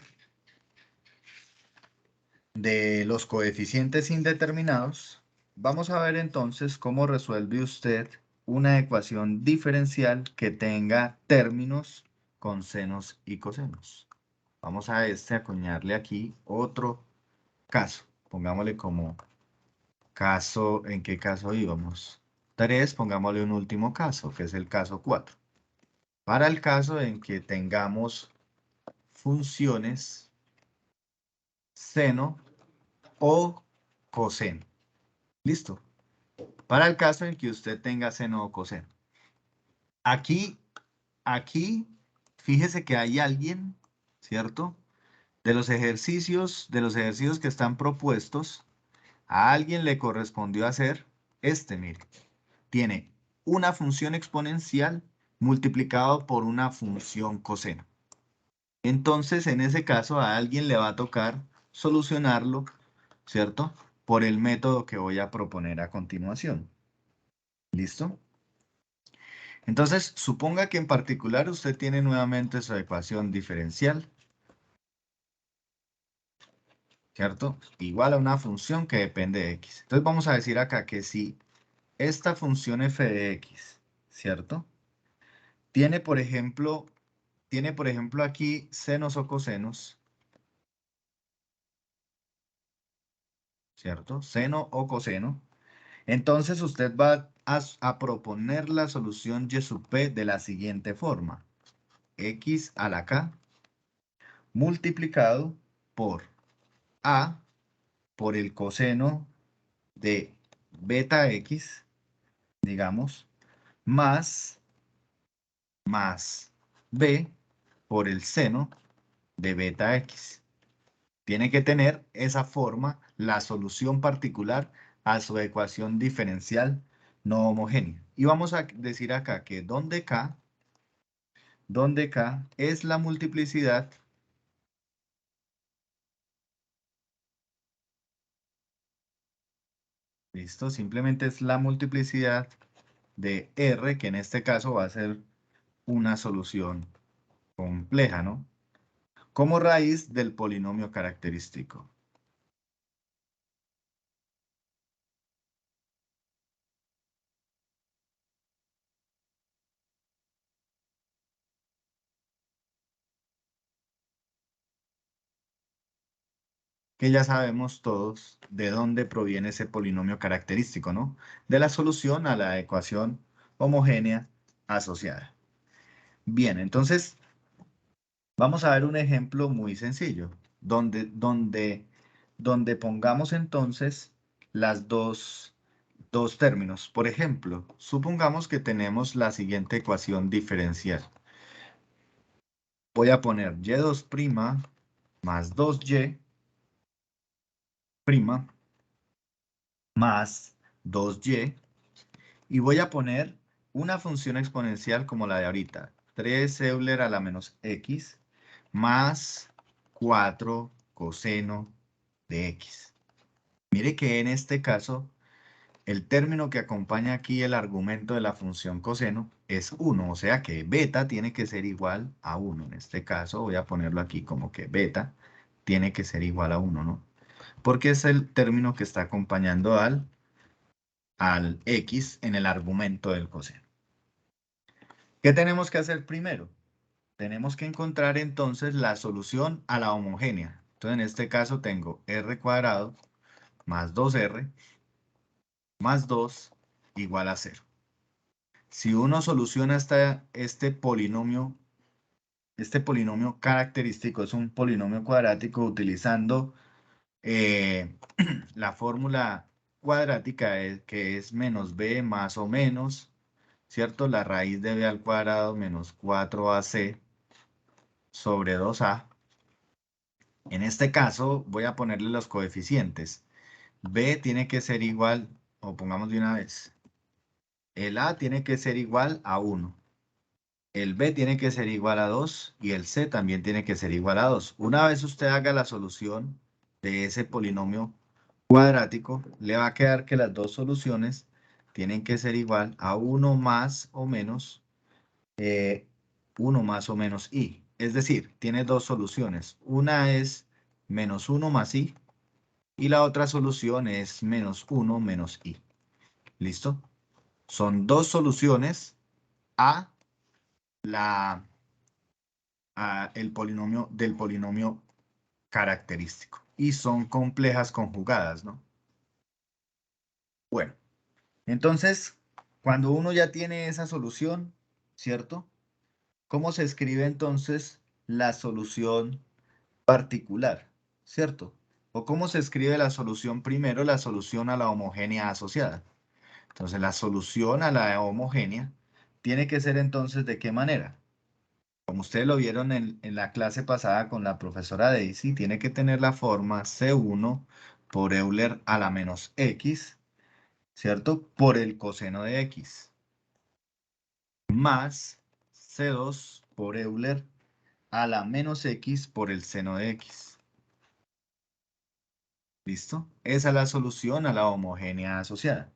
Speaker 1: De los coeficientes indeterminados. Vamos a ver entonces cómo resuelve usted una ecuación diferencial que tenga términos con senos y cosenos. Vamos a acuñarle aquí otro caso. Pongámosle como caso, ¿en qué caso íbamos? 3, pongámosle un último caso, que es el caso 4. Para el caso en que tengamos funciones seno o coseno. ¿Listo? Para el caso en que usted tenga seno o coseno. Aquí, fíjese que hay alguien, ¿cierto? De los ejercicios que están propuestos, a alguien le correspondió hacer mire. Tiene una función exponencial multiplicado por una función coseno. Entonces, en ese caso, a alguien le va a tocar solucionarlo, ¿cierto? Por el método que voy a proponer a continuación. ¿Listo? Entonces, suponga que en particular usted tiene nuevamente su ecuación diferencial, ¿cierto? Igual a una función que depende de x. Entonces vamos a decir acá que si esta función f de x, ¿cierto? Tiene, por ejemplo, aquí senos o cosenos, ¿cierto? Seno o coseno. Entonces usted va a proponer la solución y sub p de la siguiente forma. X a la k multiplicado por a por el coseno de beta x, digamos, más b por el seno de beta x. Tiene que tener esa forma, la solución particular a su ecuación diferencial no homogénea. Y vamos a decir acá que donde k es la multiplicidad ¿listo? Simplemente es la multiplicidad de R, que en este caso va a ser una solución compleja, ¿no? Como raíz del polinomio característico. Que ya sabemos todos de dónde proviene ese polinomio característico, ¿no? De la solución a la ecuación homogénea asociada. Bien, entonces vamos a ver un ejemplo muy sencillo, donde pongamos entonces las dos términos. Por ejemplo, supongamos que tenemos la siguiente ecuación diferencial. Voy a poner y2' más 2y' más 2y, y voy a poner una función exponencial como la de ahorita, 3 Euler a la menos x más 4 coseno de x. Mire que en este caso, el término que acompaña aquí el argumento de la función coseno es 1, o sea que beta tiene que ser igual a 1. En este caso voy a ponerlo aquí como que beta tiene que ser igual a 1, ¿no? Porque es el término que está acompañando al x en el argumento del coseno. ¿Qué tenemos que hacer primero? Tenemos que encontrar entonces la solución a la homogénea. Entonces en este caso tengo r cuadrado más 2r más 2 igual a 0. Si uno soluciona este polinomio característico, es un polinomio cuadrático utilizando la fórmula cuadrática que es menos b más o menos, ¿cierto? La raíz de b al cuadrado menos 4ac sobre 2a. En este caso voy a ponerle los coeficientes. B tiene que ser igual, o pongamos de una vez, el A tiene que ser igual a 1. El B tiene que ser igual a 2 y el C también tiene que ser igual a 2. Una vez usted haga la solución de ese polinomio cuadrático, le va a quedar que las dos soluciones tienen que ser igual a 1 más o menos 1 más o menos i. Es decir, tiene dos soluciones. Una es menos 1 más i y la otra solución es menos 1 menos i. ¿Listo? Son dos soluciones a el polinomio del polinomio característico. Y son complejas conjugadas, ¿no? Bueno, entonces, cuando uno ya tiene esa solución, ¿cierto? ¿Cómo se escribe entonces la solución particular? ¿Cierto? ¿O cómo se escribe la solución primero, la solución a la homogénea asociada? Entonces, la solución a la homogénea tiene que ser entonces, ¿de qué manera? Como ustedes lo vieron en la clase pasada con la profesora Daisy, tiene que tener la forma C1 por Euler a la menos X, ¿cierto? Por el coseno de X, más C2 por Euler a la menos X por el seno de X. ¿Listo? Esa es la solución a la homogénea asociada.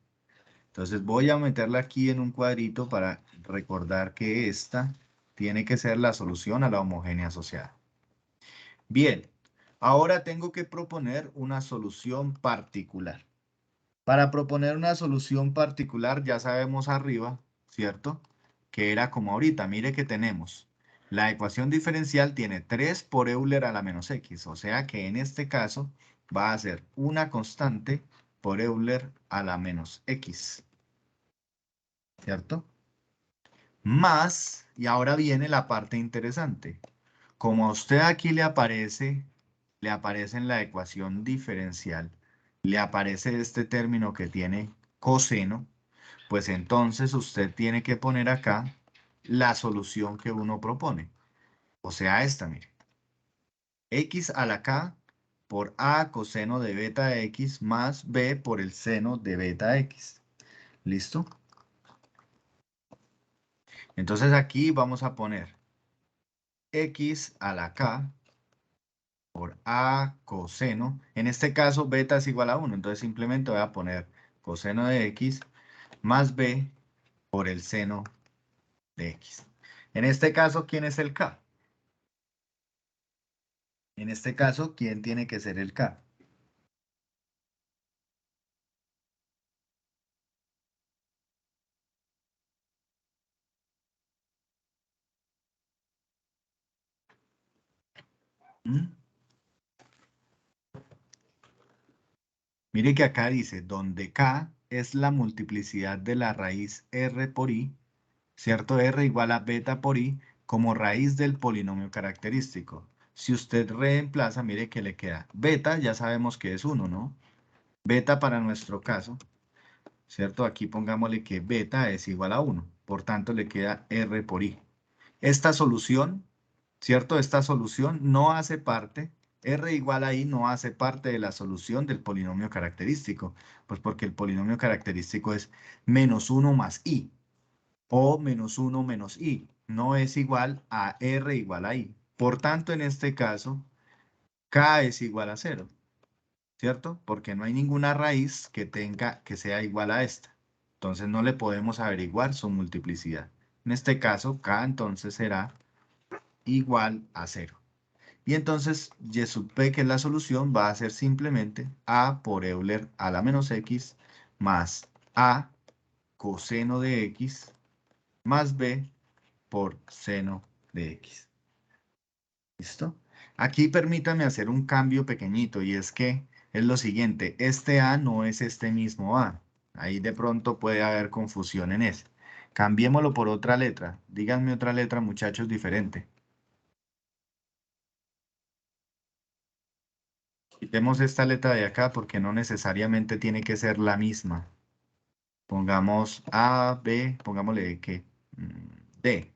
Speaker 1: Entonces voy a meterla aquí en un cuadrito para recordar que esta tiene que ser la solución a la homogénea asociada. Bien, ahora tengo que proponer una solución particular. Para proponer una solución particular ya sabemos arriba, ¿cierto? Que era como ahorita, mire que tenemos. La ecuación diferencial tiene 3 por Euler a la menos x, o sea que en este caso va a ser una constante por Euler a la menos x, ¿cierto? Más, y ahora viene la parte interesante. Como a usted aquí le aparece en la ecuación diferencial, le aparece este término que tiene coseno, pues entonces usted tiene que poner acá la solución que uno propone. O sea, esta, mire. X a la K por A coseno de beta X más B por el seno de beta X. ¿Listo? Entonces aquí vamos a poner X a la K por A coseno. En este caso, beta es igual a 1. Entonces simplemente voy a poner coseno de X más B por el seno de X. En este caso, ¿quién es el K? En este caso, ¿quién tiene que ser el K? ¿Mm? Mire que acá dice, donde K es la multiplicidad de la raíz R por I, ¿cierto? R igual a beta por I como raíz del polinomio característico. Si usted reemplaza, mire que le queda beta, ya sabemos que es 1, ¿no? Beta para nuestro caso, ¿cierto? Aquí pongámosle que beta es igual a 1. Por tanto, le queda R por I. Esta solución, ¿cierto? Esta solución no hace parte, R igual a I no hace parte de la solución del polinomio característico. Pues porque el polinomio característico es menos 1 más I. O menos 1 menos I. No es igual a R igual a I. Por tanto, en este caso, K es igual a 0. ¿Cierto? Porque no hay ninguna raíz que sea igual a esta. Entonces no le podemos averiguar su multiplicidad. En este caso, K entonces será igual a 0. Y entonces y sub p, que es la solución, va a ser simplemente A por Euler a la menos X más A coseno de X más B por seno de X. ¿Listo? Aquí permítame hacer un cambio pequeñito y es que es lo siguiente, este A no es este mismo A. Ahí de pronto puede haber confusión en ese. Cambiémoslo por otra letra. Díganme otra letra, muchachos, diferente. Quitemos esta letra de acá porque no necesariamente tiene que ser la misma. Pongamos A, B, pongámosle que D.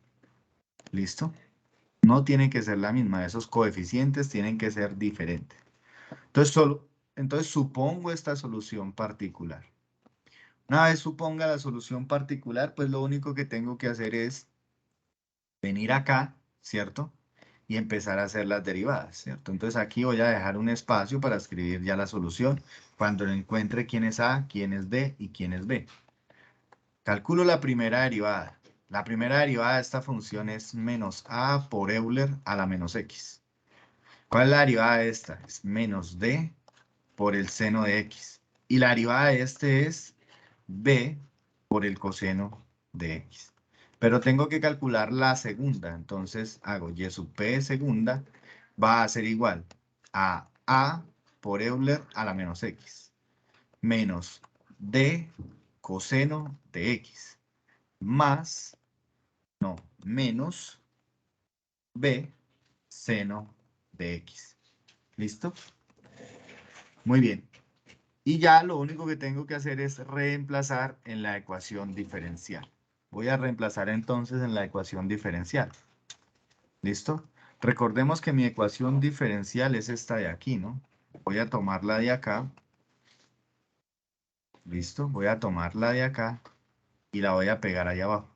Speaker 1: ¿Listo? No tiene que ser la misma. Esos coeficientes tienen que ser diferentes. Entonces supongo esta solución particular. Una vez suponga la solución particular, pues lo único que tengo que hacer es venir acá, ¿cierto? Y empezar a hacer las derivadas, ¿cierto? Entonces aquí voy a dejar un espacio para escribir ya la solución cuando encuentre quién es A, quién es D y quién es B. Calculo la primera derivada. La primera derivada de esta función es menos A por Euler a la menos X. ¿Cuál es la derivada de esta? Es menos D por el seno de X. Y la derivada de este es B por el coseno de X. Pero tengo que calcular la segunda. Entonces hago y sub p segunda va a ser igual a A por Euler a la menos X. Menos D coseno de X. Más, no, menos B seno de X. ¿Listo? Muy bien. Y ya lo único que tengo que hacer es reemplazar en la ecuación diferencial. Voy a reemplazar entonces en la ecuación diferencial. ¿Listo? Recordemos que mi ecuación diferencial es esta de aquí, ¿no? Voy a tomarla de acá. ¿Listo? Voy a tomarla de acá y la voy a pegar ahí abajo.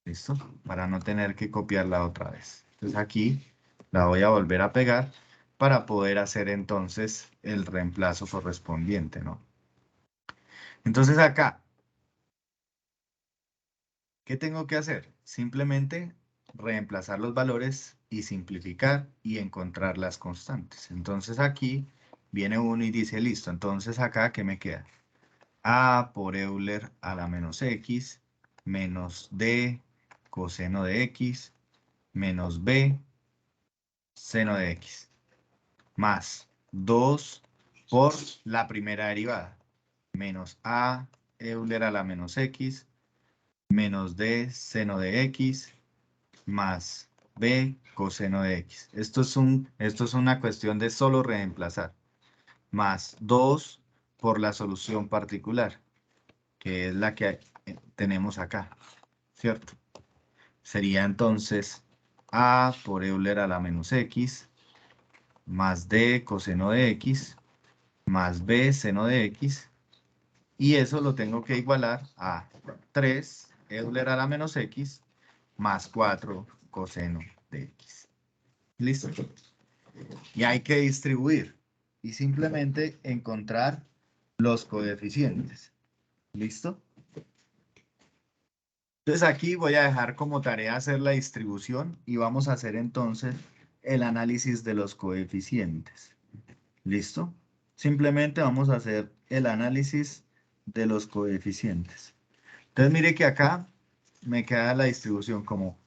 Speaker 1: ¿Listo? Para no tener que copiarla otra vez. Entonces aquí la voy a volver a pegar para poder hacer entonces el reemplazo correspondiente, ¿no? Entonces acá, ¿Qué tengo que hacer? Simplemente reemplazar los valores y simplificar y encontrar las constantes. Entonces aquí viene uno y dice, listo, entonces acá, ¿qué me queda? A por Euler a la menos X menos D coseno de X menos B seno de X más 2 por la primera derivada menos A Euler a la menos X menos D seno de X más B coseno de X. Esto es una cuestión de solo reemplazar. Más 2 por la solución particular, que es la que tenemos acá, ¿cierto? Sería entonces A por Euler a la menos X más D coseno de X más B seno de X. Y eso lo tengo que igualar a 3 Euler a la menos X más 4 coseno de X. ¿Listo? Y hay que distribuir y simplemente encontrar los coeficientes. ¿Listo? Entonces aquí voy a dejar como tarea hacer la distribución y vamos a hacer entonces el análisis de los coeficientes. ¿Listo? Simplemente vamos a hacer el análisis de los coeficientes. Entonces mire que acá me queda la distribución como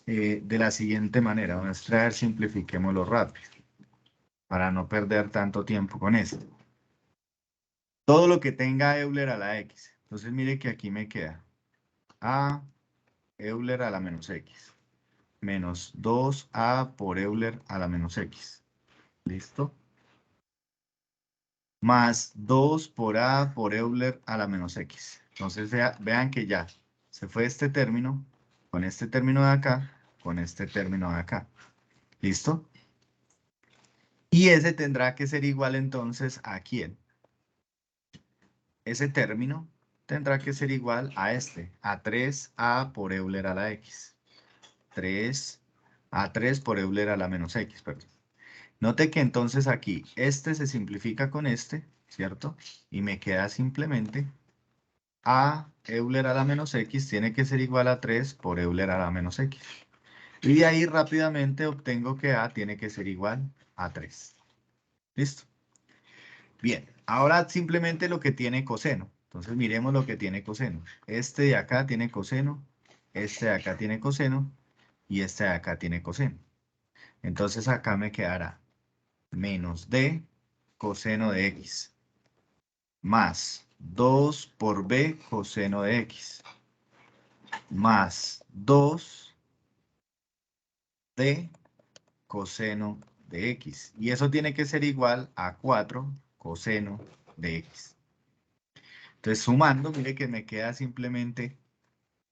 Speaker 1: de la siguiente manera. Vamos a ver, simplifiquémoslo rápido para no perder tanto tiempo con esto. Todo lo que tenga Euler a la X. Entonces mire que aquí me queda A Euler a la menos X menos 2A por Euler a la menos X. ¿Listo? Más 2 por A por Euler a la menos X. Entonces vean que ya se fue este término con este término de acá, con este término de acá. ¿Listo? Y ese tendrá que ser igual entonces ¿a quién? Ese término tendrá que ser igual a este, a 3A por Euler a la X. 3 por Euler a la menos X, perdón. Note que entonces aquí este se simplifica con este, ¿cierto? Y me queda simplemente A Euler a la menos X tiene que ser igual a 3 por Euler a la menos X. Y de ahí rápidamente obtengo que A tiene que ser igual a 3. ¿Listo? Bien, ahora simplemente lo que tiene coseno. Entonces miremos lo que tiene coseno. Este de acá tiene coseno, este de acá tiene coseno y este de acá tiene coseno. Entonces acá me quedará menos D coseno de X más 2 por B coseno de X más 2 D coseno de X. Y eso tiene que ser igual a 4 coseno de X. Entonces sumando, mire que me queda simplemente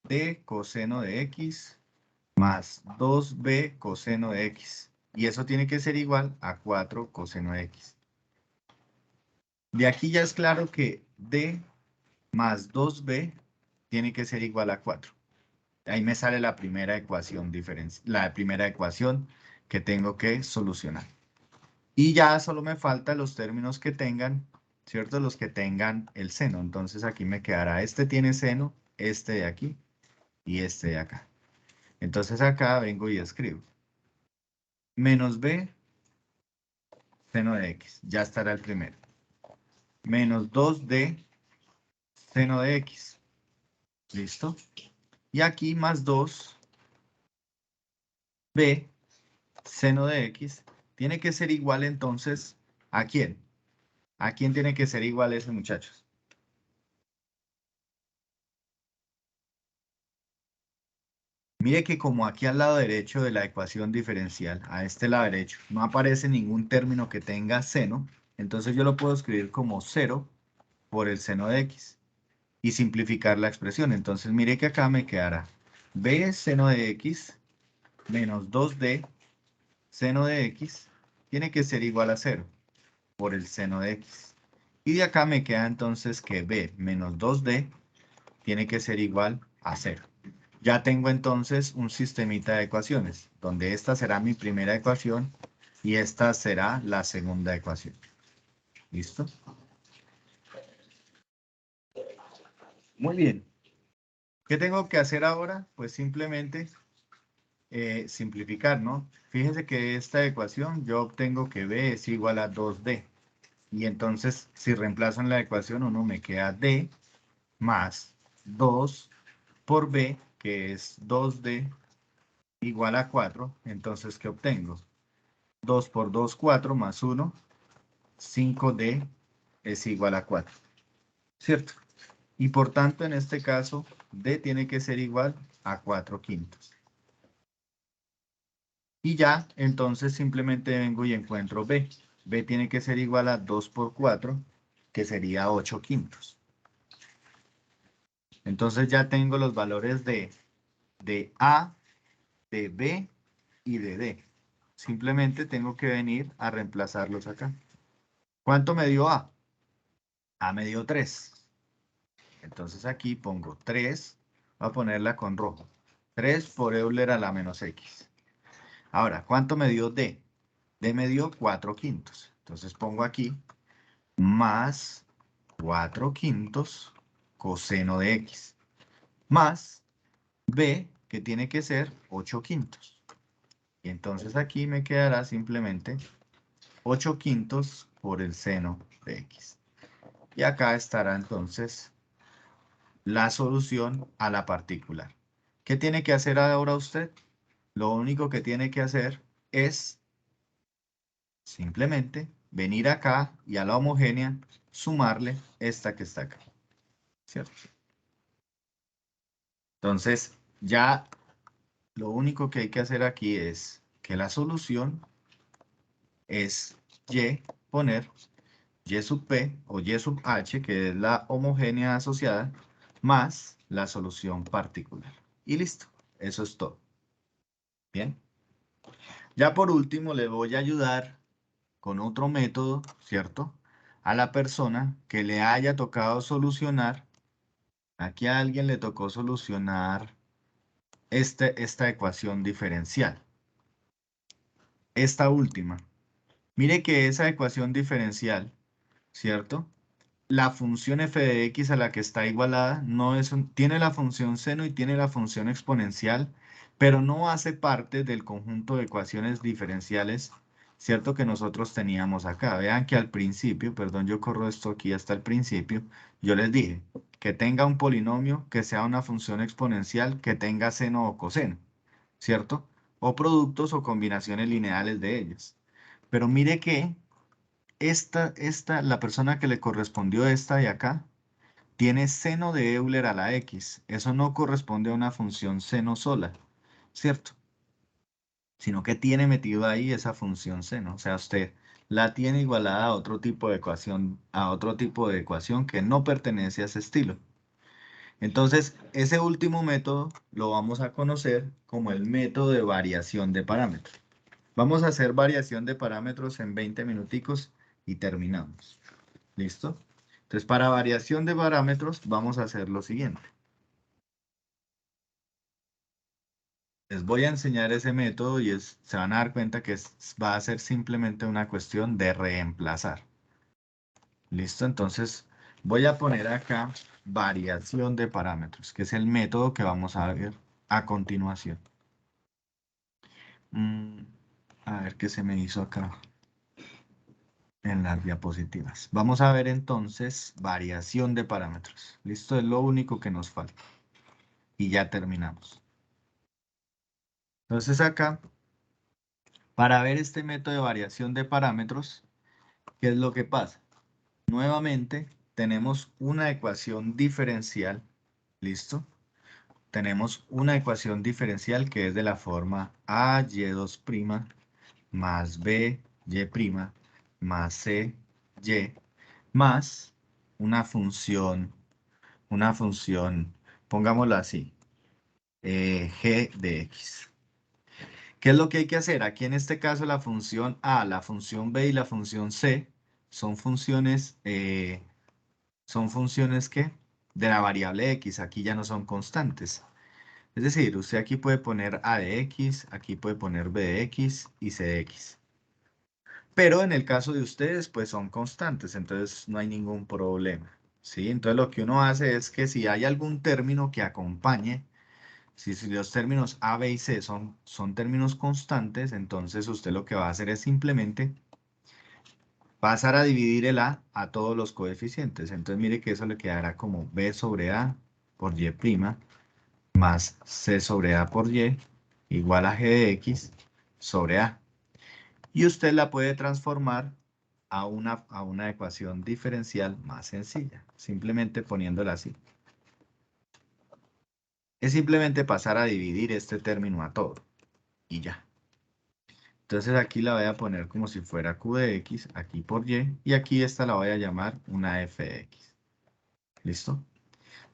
Speaker 1: D coseno de X más 2B coseno de X. Y eso tiene que ser igual a 4 coseno de X. De aquí ya es claro que D más 2B tiene que ser igual a 4. Ahí me sale la primera ecuación la primera ecuación que tengo que solucionar. Y ya solo me faltan los términos que tengan, ¿cierto? Los que tengan el seno. Entonces aquí me quedará, este tiene seno, este de aquí y este de acá. Entonces acá vengo y escribo. Menos B, seno de X. Ya estará el primero. Menos 2D, seno de X. ¿Listo? Y aquí más 2B, seno de X. Tiene que ser igual entonces, ¿a quién? ¿A quién tiene que ser igual ese, muchachos? Mire que como aquí al lado derecho de la ecuación diferencial, a este lado derecho, no aparece ningún término que tenga seno, entonces yo lo puedo escribir como 0 por el seno de x y simplificar la expresión. Entonces mire que acá me quedará b seno de x menos 2d seno de x tiene que ser igual a 0 por el seno de x. Y de acá me queda entonces que b menos 2d tiene que ser igual a 0. Ya tengo entonces un sistemita de ecuaciones, donde esta será mi primera ecuación y esta será la segunda ecuación. ¿Listo? Muy bien. ¿Qué tengo que hacer ahora? Pues simplemente simplificar, ¿no? Fíjense que esta ecuación yo obtengo que B es igual a 2D. Y entonces, si reemplazo en la ecuación 1, me queda D más 2 por B, que es 2D igual a 4. Entonces, ¿qué obtengo? 2 por 2, 4 más 1, 5D es igual a 4. ¿Cierto? Y por tanto, en este caso, D tiene que ser igual a 4/5. Y ya, entonces simplemente vengo y encuentro B. B tiene que ser igual a 2 por 4, que sería 8/5. Entonces ya tengo los valores de A, de B y de D. Simplemente tengo que venir a reemplazarlos acá. ¿Cuánto me dio A? A me dio 3. Entonces aquí pongo 3, voy a ponerla con rojo. 3 por Euler a la menos X. Ahora, ¿cuánto me dio D? D me dio 4/5. Entonces pongo aquí más 4/5 coseno de X. Más B, que tiene que ser 8/5. Y entonces aquí me quedará simplemente 8/5 por el seno de X. Y acá estará entonces la solución a la particular. ¿Qué tiene que hacer ahora usted? Lo único que tiene que hacer es simplemente venir acá y a la homogénea sumarle esta que está acá. ¿Cierto? Entonces, ya lo único que hay que hacer aquí es que la solución es Y, poner Y sub P o Y sub H, que es la homogénea asociada, más la solución particular. Y listo, eso es todo. Bien. Ya por último le voy a ayudar con otro método, ¿cierto? A la persona que le haya tocado solucionar. Aquí a alguien le tocó solucionar esta ecuación diferencial. Esta última. Mire que esa ecuación diferencial, ¿cierto? La función f de x a la que está igualada no es tiene la función seno y tiene la función exponencial, pero no hace parte del conjunto de ecuaciones diferenciales, ¿cierto? Que nosotros teníamos acá. Vean que al principio, perdón, yo corro esto aquí hasta el principio, yo les dije que tenga un polinomio, que sea una función exponencial, que tenga seno o coseno, ¿cierto? O productos o combinaciones lineales de ellas. Pero mire que la persona que le correspondió esta de acá, tiene seno de Euler a la X. Eso no corresponde a una función seno sola, ¿cierto? Sino que tiene metido ahí esa función seno. O sea, usted la tiene igualada a otro tipo de ecuación, que no pertenece a ese estilo. Entonces, ese último método lo vamos a conocer como el método de variación de parámetros. Vamos a hacer variación de parámetros en 20 minuticos y terminamos. ¿Listo? Entonces, para variación de parámetros, vamos a hacer lo siguiente. Les voy a enseñar ese método y se van a dar cuenta que va a ser simplemente una cuestión de reemplazar. ¿Listo? Entonces, voy a poner acá variación de parámetros, que es el método que vamos a ver a continuación. A ver qué se me hizo acá en las diapositivas. Vamos a ver entonces variación de parámetros. ¿Listo? Es lo único que nos falta. Y ya terminamos. Entonces acá, para ver este método de variación de parámetros, ¿qué es lo que pasa? Nuevamente, tenemos una ecuación diferencial. ¿Listo? Tenemos una ecuación diferencial que es de la forma AY2' más BY' más CY más una función, pongámoslo así, g de x. ¿Qué es lo que hay que hacer? Aquí en este caso la función A, la función B y la función C son funciones ¿qué? De la variable x, aquí ya no son constantes. Es decir, usted aquí puede poner A de x, aquí puede poner B de x y C de x. Pero en el caso de ustedes, pues son constantes, entonces no hay ningún problema. ¿sí? Entonces lo que uno hace es que si hay algún término que acompañe, si los términos A, B y C son términos constantes, entonces usted lo que va a hacer es simplemente pasar a dividir el A todos los coeficientes. Entonces mire que eso le quedará como B sobre A por Y' más C sobre A por Y igual a G de X sobre A. Y usted la puede transformar a una ecuación diferencial más sencilla, simplemente poniéndola así. Es simplemente pasar a dividir este término a todo y ya. Entonces aquí la voy a poner como si fuera Q de X, aquí por Y, y aquí esta la voy a llamar una F de X. ¿Listo?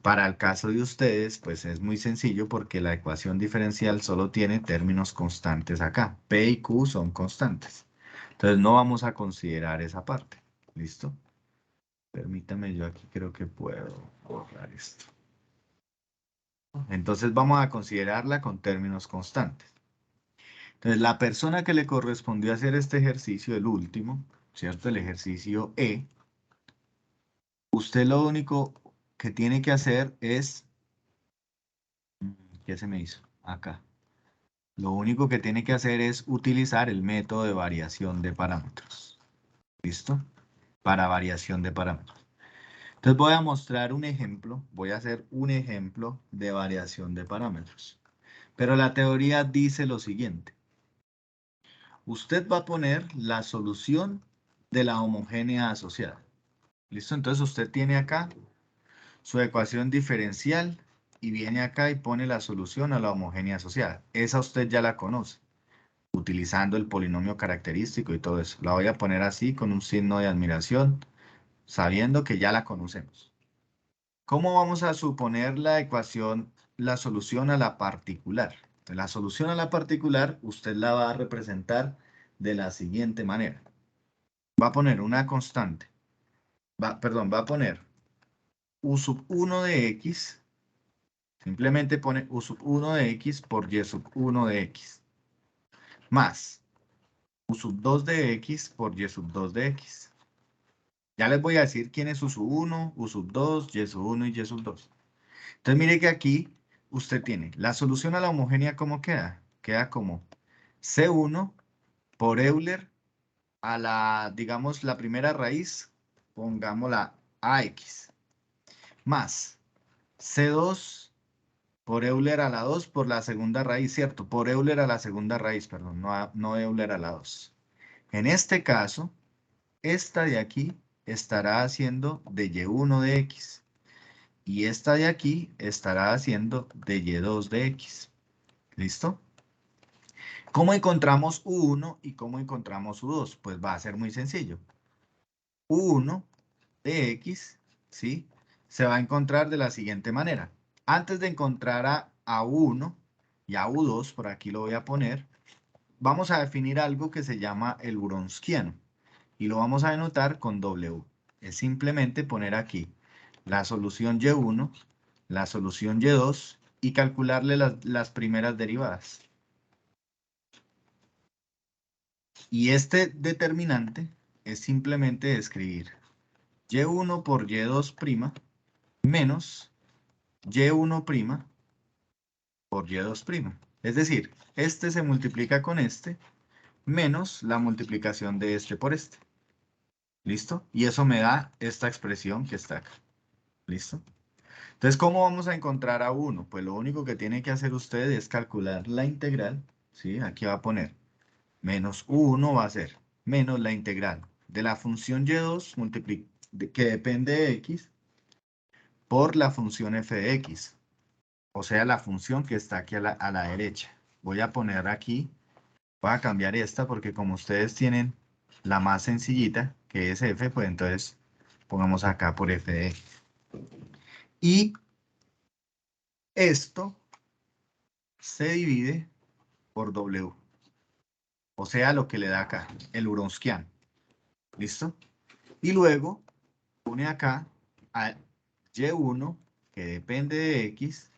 Speaker 1: Para el caso de ustedes, pues es muy sencillo porque la ecuación diferencial solo tiene términos constantes acá. P y Q son constantes. Entonces no vamos a considerar esa parte. ¿Listo? Permítame, yo aquí creo que puedo borrar esto. Entonces vamos a considerarla con términos constantes. Entonces la persona que le correspondió hacer este ejercicio, el último, ¿cierto? El ejercicio E, usted lo único que tiene que hacer es... ¿Qué se me hizo? Acá. Lo único que tiene que hacer es utilizar el método de variación de parámetros. ¿Listo? Para variación de parámetros. Entonces voy a mostrar un ejemplo, voy a hacer un ejemplo de variación de parámetros. Pero la teoría dice lo siguiente. Usted va a poner la solución de la homogénea asociada. ¿Listo? Entonces usted tiene acá su ecuación diferencial y viene acá y pone la solución a la homogénea asociada. Esa usted ya la conoce, utilizando el polinomio característico y todo eso. La voy a poner así con un signo de admiración, sabiendo que ya la conocemos. ¿Cómo vamos a suponer la ecuación, la solución a la particular? La solución a la particular usted la va a representar de la siguiente manera. Va a poner una constante. Va a poner U sub 1 de X. Simplemente pone U sub 1 de X por Y sub 1 de X. Más U sub 2 de X por Y sub 2 de X. Ya les voy a decir quién es U sub 1, U sub 2, Y sub 1 y Y sub 2. Entonces mire que aquí usted tiene la solución a la homogénea, ¿cómo queda? Queda como C1 por Euler a la, digamos, la primera raíz, pongámosla AX, más C2 por Euler a la 2 por la segunda raíz, ¿cierto? Por Euler a la segunda raíz, perdón, no Euler a la 2. En este caso, esta de aquí estará haciendo de Y1 de X. Y esta de aquí estará haciendo de Y2 de X. ¿Listo? ¿Cómo encontramos U1 y cómo encontramos U2? Pues va a ser muy sencillo. U1 de X, ¿sí? Se va a encontrar de la siguiente manera. Antes de encontrar a U1 y a U2, por aquí lo voy a poner, vamos a definir algo que se llama el Wronskiano. Y lo vamos a denotar con W. Es simplemente poner aquí la solución Y1, la solución Y2 y calcularle las primeras derivadas. Y este determinante es simplemente escribir Y1 por Y2' menos Y1' por Y2'. Es decir, este se multiplica con este menos la multiplicación de este por este. ¿Listo? Y eso me da esta expresión que está acá. ¿Listo? Entonces, ¿cómo vamos a encontrar a 1? Pues lo único que tiene que hacer usted es calcular la integral, ¿sí? Aquí va a poner menos U1 va a ser menos la integral de la función Y2 que depende de X por la función f de X. O sea, la función que está aquí a la derecha. Voy a poner aquí, voy a cambiar esta porque como ustedes tienen la más sencillita, que es f, pues entonces pongamos acá por f de X. Y esto se divide por W. O sea, lo que le da acá, el Wronskiano. ¿Listo? Y luego pone acá a Y1, que depende de X,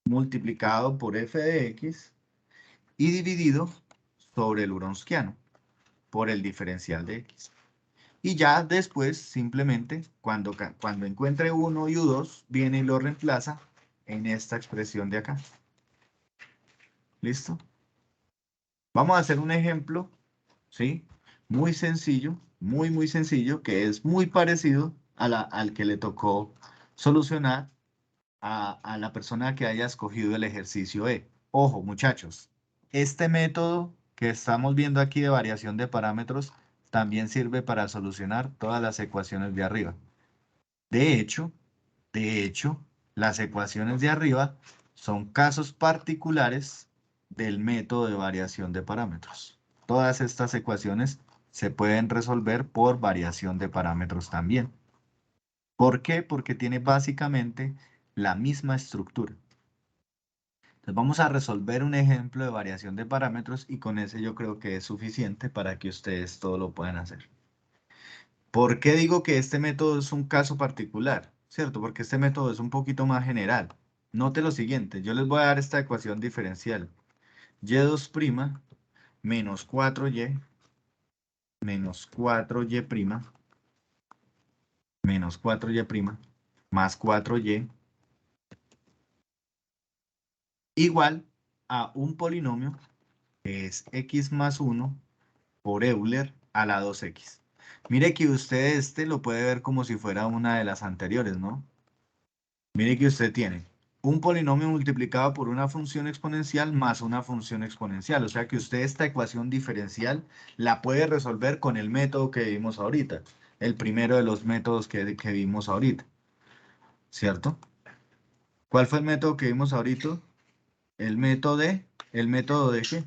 Speaker 1: multiplicado por f de X y dividido sobre el Wronskiano por el diferencial de X. Y ya después, simplemente, cuando encuentre U1 y U2, viene y lo reemplaza en esta expresión de acá. ¿Listo? Vamos a hacer un ejemplo, ¿sí? Muy sencillo, muy sencillo, que es muy parecido al que le tocó solucionar a la persona que haya escogido el ejercicio E. Ojo, muchachos, este método que estamos viendo aquí de variación de parámetros también sirve para solucionar todas las ecuaciones de arriba. De hecho, las ecuaciones de arriba son casos particulares del método de variación de parámetros. Todas estas ecuaciones se pueden resolver por variación de parámetros también. ¿Por qué? Porque tiene básicamente la misma estructura. Entonces vamos a resolver un ejemplo de variación de parámetros y con ese yo creo que es suficiente para que ustedes todo lo puedan hacer. ¿Por qué digo que este método es un caso particular? ¿Cierto? Porque este método es un poquito más general. Note lo siguiente, yo les voy a dar esta ecuación diferencial. Y2' menos 4y menos 4y' menos 4y' más 4y igual a un polinomio que es x más 1 por Euler a la 2x. Mire que usted lo puede ver como si fuera una de las anteriores, ¿no? Mire que usted tiene un polinomio multiplicado por una función exponencial más una función exponencial. O sea que usted esta ecuación diferencial la puede resolver con el método que vimos ahorita. El primero de los métodos que vimos ahorita. ¿Cierto? ¿Cuál fue el método que vimos ahorita? ¿El método de qué?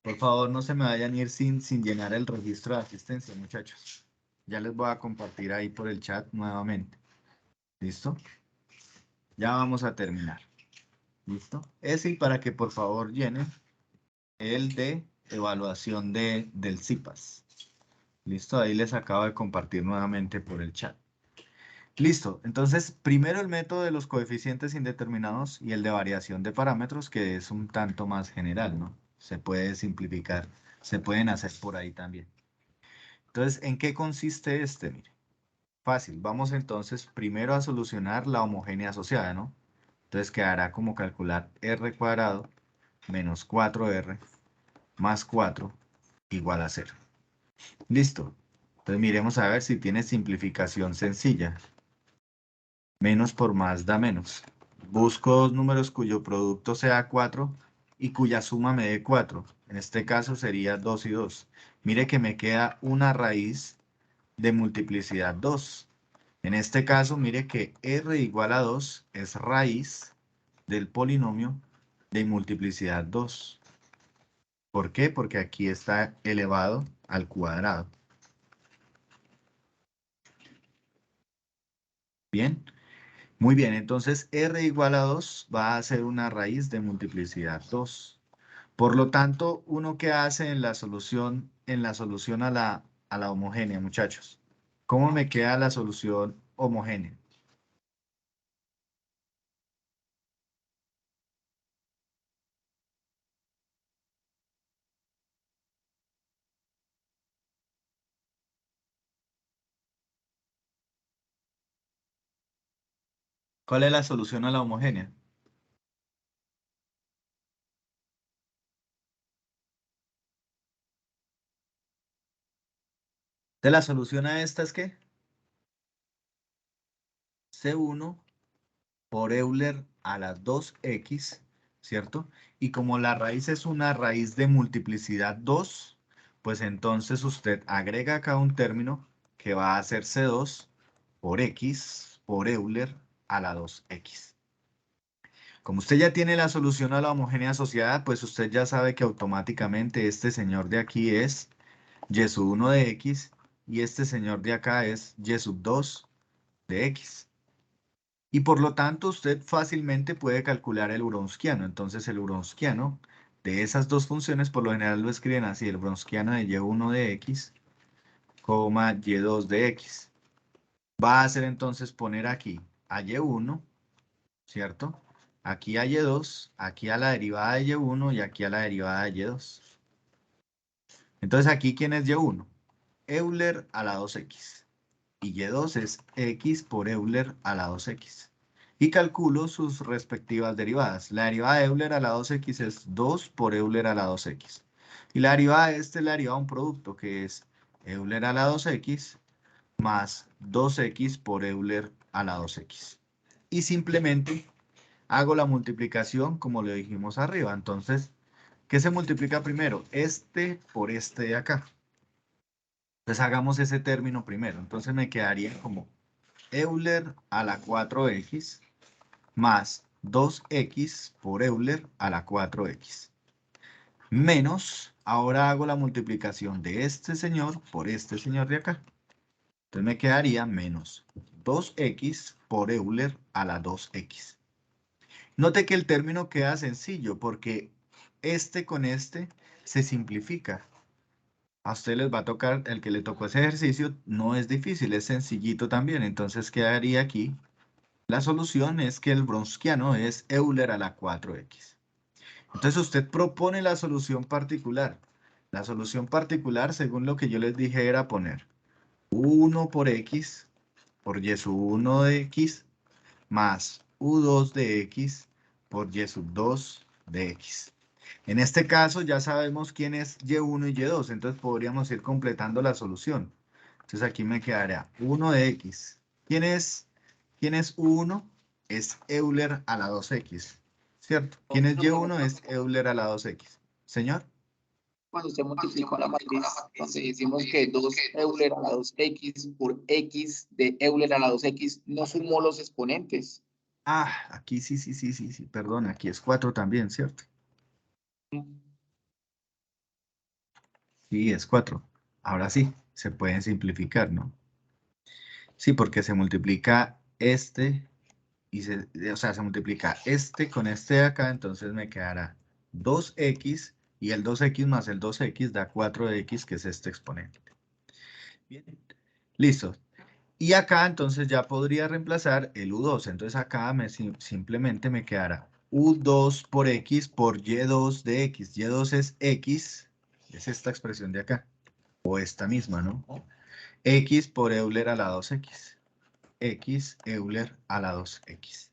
Speaker 1: Por favor, no se me vayan a ir sin llenar el registro de asistencia, muchachos. Ya les voy a compartir ahí por el chat nuevamente. ¿Listo? Ya vamos a terminar. ¿Listo? Ese y para que por favor llenen el de evaluación del CIPAS. ¿Listo? Ahí les acabo de compartir nuevamente por el chat. Listo. Entonces, primero el método de los coeficientes indeterminados y el de variación de parámetros, que es un tanto más general, ¿no? Se puede simplificar. Se pueden hacer por ahí también. Entonces, ¿en qué consiste este? Mire. Fácil. Vamos entonces primero a solucionar la homogénea asociada, ¿no? Entonces quedará como calcular r cuadrado menos 4r más 4 igual a 0. Listo. Entonces miremos a ver si tiene simplificación sencilla. Menos por más da menos. Busco dos números cuyo producto sea 4 y cuya suma me dé 4. En este caso sería 2 y 2. Mire que me queda una raíz de multiplicidad 2. En este caso, mire que r igual a 2 es raíz del polinomio de multiplicidad 2. ¿Por qué? Porque aquí está elevado al cuadrado. ¿Bien? Muy bien, entonces r igual a 2 va a ser una raíz de multiplicidad 2. Por lo tanto, ¿uno qué hace en la solución a la homogénea, muchachos? ¿Cómo me queda la solución homogénea? ¿Cuál es la solución a la homogénea? ¿De la solución a esta es qué? C1 por Euler a la 2x, ¿cierto? Y como la raíz es una raíz de multiplicidad 2, pues entonces usted agrega acá un término que va a ser C2 por x por Euler a la 2x. Como usted ya tiene la solución a la homogénea asociada, pues usted ya sabe que automáticamente este señor de aquí es y sub 1 de x y este señor de acá es y sub 2 de x. Y por lo tanto usted fácilmente puede calcular el Wronskiano. Entonces el Wronskiano de esas dos funciones por lo general lo escriben así, el Wronskiano de y1 de x, y2 de x. Va a hacer entonces poner aquí a y1, ¿cierto? Aquí a y2, aquí a la derivada de y1 y aquí a la derivada de y2. Entonces aquí, ¿quién es Y1? Euler a la 2x. Y Y2 es x por Euler a la 2x. Y calculo sus respectivas derivadas. La derivada de Euler a la 2x es 2 por Euler a la 2x. Y la derivada de este es la derivada de un producto que es Euler a la 2x más 2x por Euler a la 2x. Y simplemente hago la multiplicación como le dijimos arriba. Entonces, ¿qué se multiplica primero? Este por este de acá. Entonces hagamos ese término primero. Entonces me quedaría como Euler a la 4x más 2x por Euler a la 4x. Menos, ahora hago la multiplicación de este señor por este señor de acá. Entonces me quedaría menos 2x por Euler a la 2x. Note que el término queda sencillo porque este con este se simplifica. A usted les va a tocar, el que le tocó ese ejercicio no es difícil, es sencillito también. Entonces quedaría aquí, la solución es que el Wronskiano es Euler a la 4x. Entonces usted propone la solución particular. La solución particular, según lo que yo les dije, era poner 1 por x por y sub 1 de x más u2 de x por y sub 2 de x. En este caso ya sabemos quién es y1 y y2, entonces podríamos ir completando la solución. Entonces aquí me quedaría 1 de x. ¿Quién es u1? Es Euler a la 2x, ¿cierto? ¿Quién es y1? Es Euler a la 2x. ¿Señor?
Speaker 3: Cuando usted multiplicó la matriz, donde decimos que 2 Euler a la 2x por x de Euler a la 2x, no sumó los exponentes.
Speaker 1: Ah, aquí sí, perdón, aquí es 4 también, ¿cierto? Sí, es 4. Ahora sí, se pueden simplificar, ¿no? Sí, porque se multiplica este, o sea, se multiplica este con este de acá, entonces me quedará 2x, y el 2x más el 2x da 4x, que es este exponente. Bien, listo. Y acá entonces ya podría reemplazar el u2, entonces acá simplemente me quedará u2 por x por y2 de x. Y2 es x, es esta expresión de acá, o esta misma, ¿no? X por Euler a la 2x. X Euler a la 2x.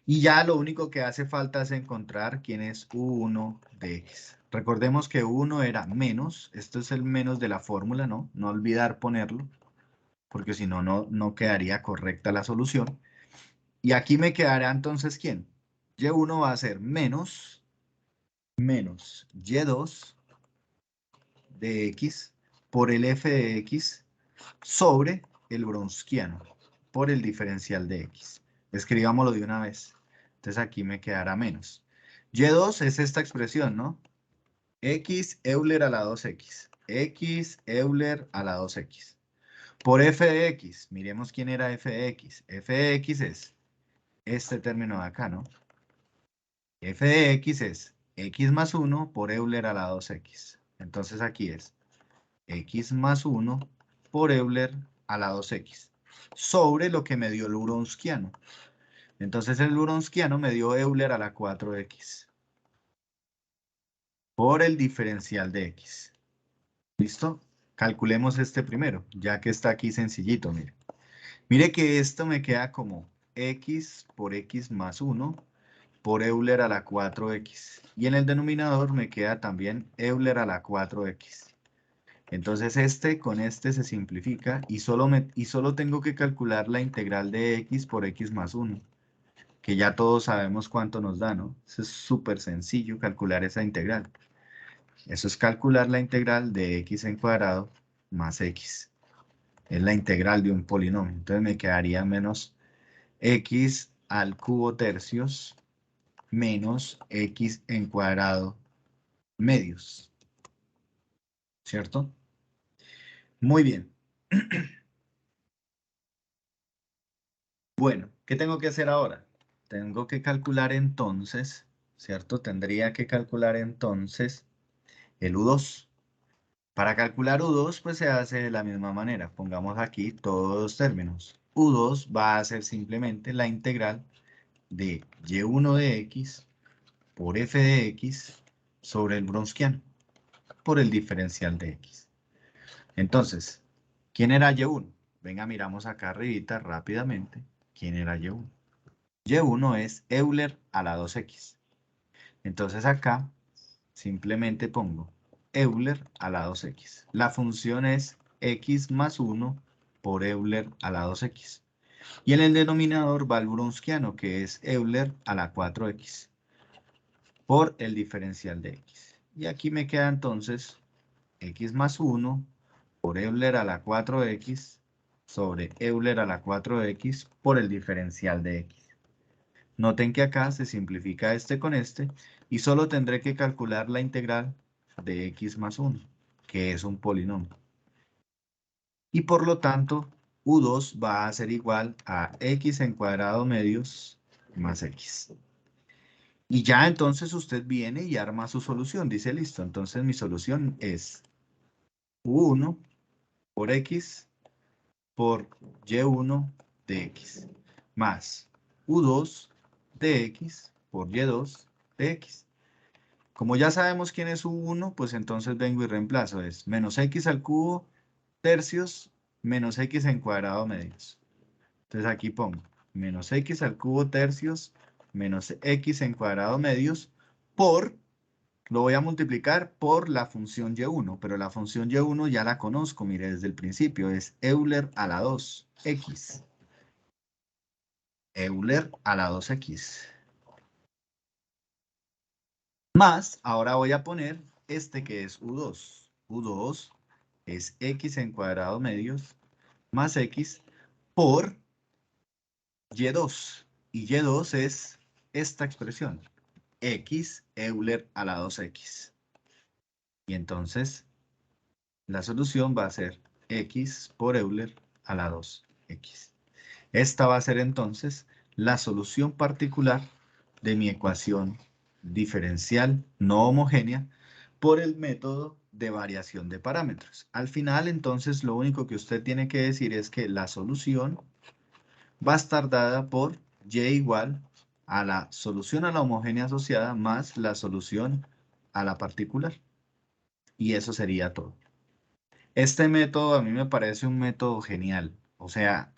Speaker 1: Y ya lo único que hace falta es encontrar quién es U1 de X. Recordemos que U1 era menos, esto es el menos de la fórmula, ¿no? No olvidar ponerlo, porque si no, no quedaría correcta la solución. Y aquí me quedará entonces ¿quién? Y1 va a ser menos Y2 de X por el f de X sobre el Wronskiano por el diferencial de X. Escribámoslo de una vez. Entonces aquí me quedará menos. Y2 es esta expresión, ¿no? X Euler a la 2X. X Euler a la 2X. Por f de X. Miremos quién era f de X. F de X es este término de acá, ¿no? F de X es X más 1 por Euler a la 2X. Entonces aquí es X más 1 por Euler a la 2X. Sobre lo que me dio el Wronskiano. Entonces el Wronskiano me dio Euler a la 4x. Por el diferencial de x. ¿Listo? Calculemos este primero, ya que está aquí sencillito, mire. Mire que esto me queda como x por x más 1 por Euler a la 4x. Y en el denominador me queda también Euler a la 4x. Entonces este con este se simplifica y solo tengo que calcular la integral de x por x más 1. Que ya todos sabemos cuánto nos da, ¿no? Eso es súper sencillo calcular esa integral. Eso es calcular la integral de x en cuadrado más x. Es la integral de un polinomio. Entonces me quedaría menos x al cubo tercios menos x en cuadrado medios. ¿Cierto? Muy bien. Bueno, ¿qué tengo que hacer ahora? Tengo que calcular entonces, ¿cierto? Tendría que calcular entonces el U2. Para calcular U2, pues se hace de la misma manera. Pongamos aquí todos los términos. U2 va a ser simplemente la integral de y1 de x por f de x sobre el Wronskiano. por el diferencial de X. Entonces, ¿quién era Y1? Venga, miramos acá arribita rápidamente. ¿Quién era Y1? Y1 es Euler a la 2X. Entonces acá simplemente pongo Euler a la 2X. La función es X más 1 por Euler a la 2X. Y en el denominador va el Wronskiano, que es Euler a la 4X, por el diferencial de X. Y aquí me queda entonces X más 1 por Euler a la 4X sobre Euler a la 4X por el diferencial de X. Noten que acá se simplifica este con este y solo tendré que calcular la integral de X más 1, que es un polinomio. Y por lo tanto, U2 va a ser igual a X en cuadrado medios más X. Y ya entonces usted viene y arma su solución. Dice, listo, entonces mi solución es U1 por X por Y1 de X más U2 de X por Y2 de X. Como ya sabemos quién es U1, pues entonces vengo y reemplazo. Es menos X al cubo tercios menos X en cuadrado medios. Entonces aquí pongo menos X al cubo tercios menos X en cuadrado medios por, lo voy a multiplicar por la función Y1, pero la función Y1 ya la conozco, mire, desde el principio, es Euler a la 2X. Euler a la 2X. Más, ahora voy a poner este que es U2. U2 es X en cuadrado medios más X por Y2. Y Y2 es esta expresión. X Euler a la 2X. Y entonces la solución va a ser X por Euler a la 2X. Esta va a ser entonces la solución particular de mi ecuación diferencial no homogénea por el método de variación de parámetros. Al final, entonces, lo único que usted tiene que decir es que la solución va a estar dada por Y igual a la solución a la homogénea asociada más la solución a la particular. Y eso sería todo. Este método a mí me parece un método genial. O sea,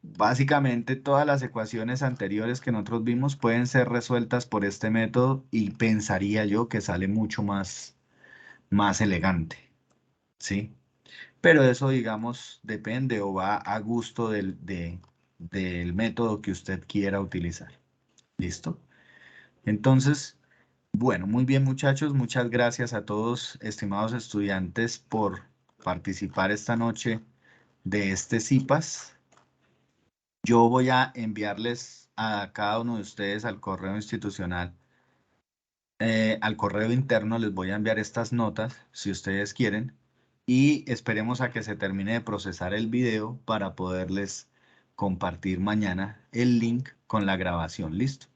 Speaker 1: básicamente todas las ecuaciones anteriores que nosotros vimos pueden ser resueltas por este método y pensaría yo que sale mucho más elegante, ¿sí? Pero eso, digamos, depende o va a gusto del método que usted quiera utilizar. ¿Listo? Entonces, bueno, muy bien muchachos, muchas gracias a todos, estimados estudiantes, por participar esta noche de este CIPAS. Yo voy a enviarles a cada uno de ustedes al correo institucional, al correo interno les voy a enviar estas notas, si ustedes quieren, y esperemos a que se termine de procesar el video para poderles compartir mañana el link con la grabación. ¿Listo?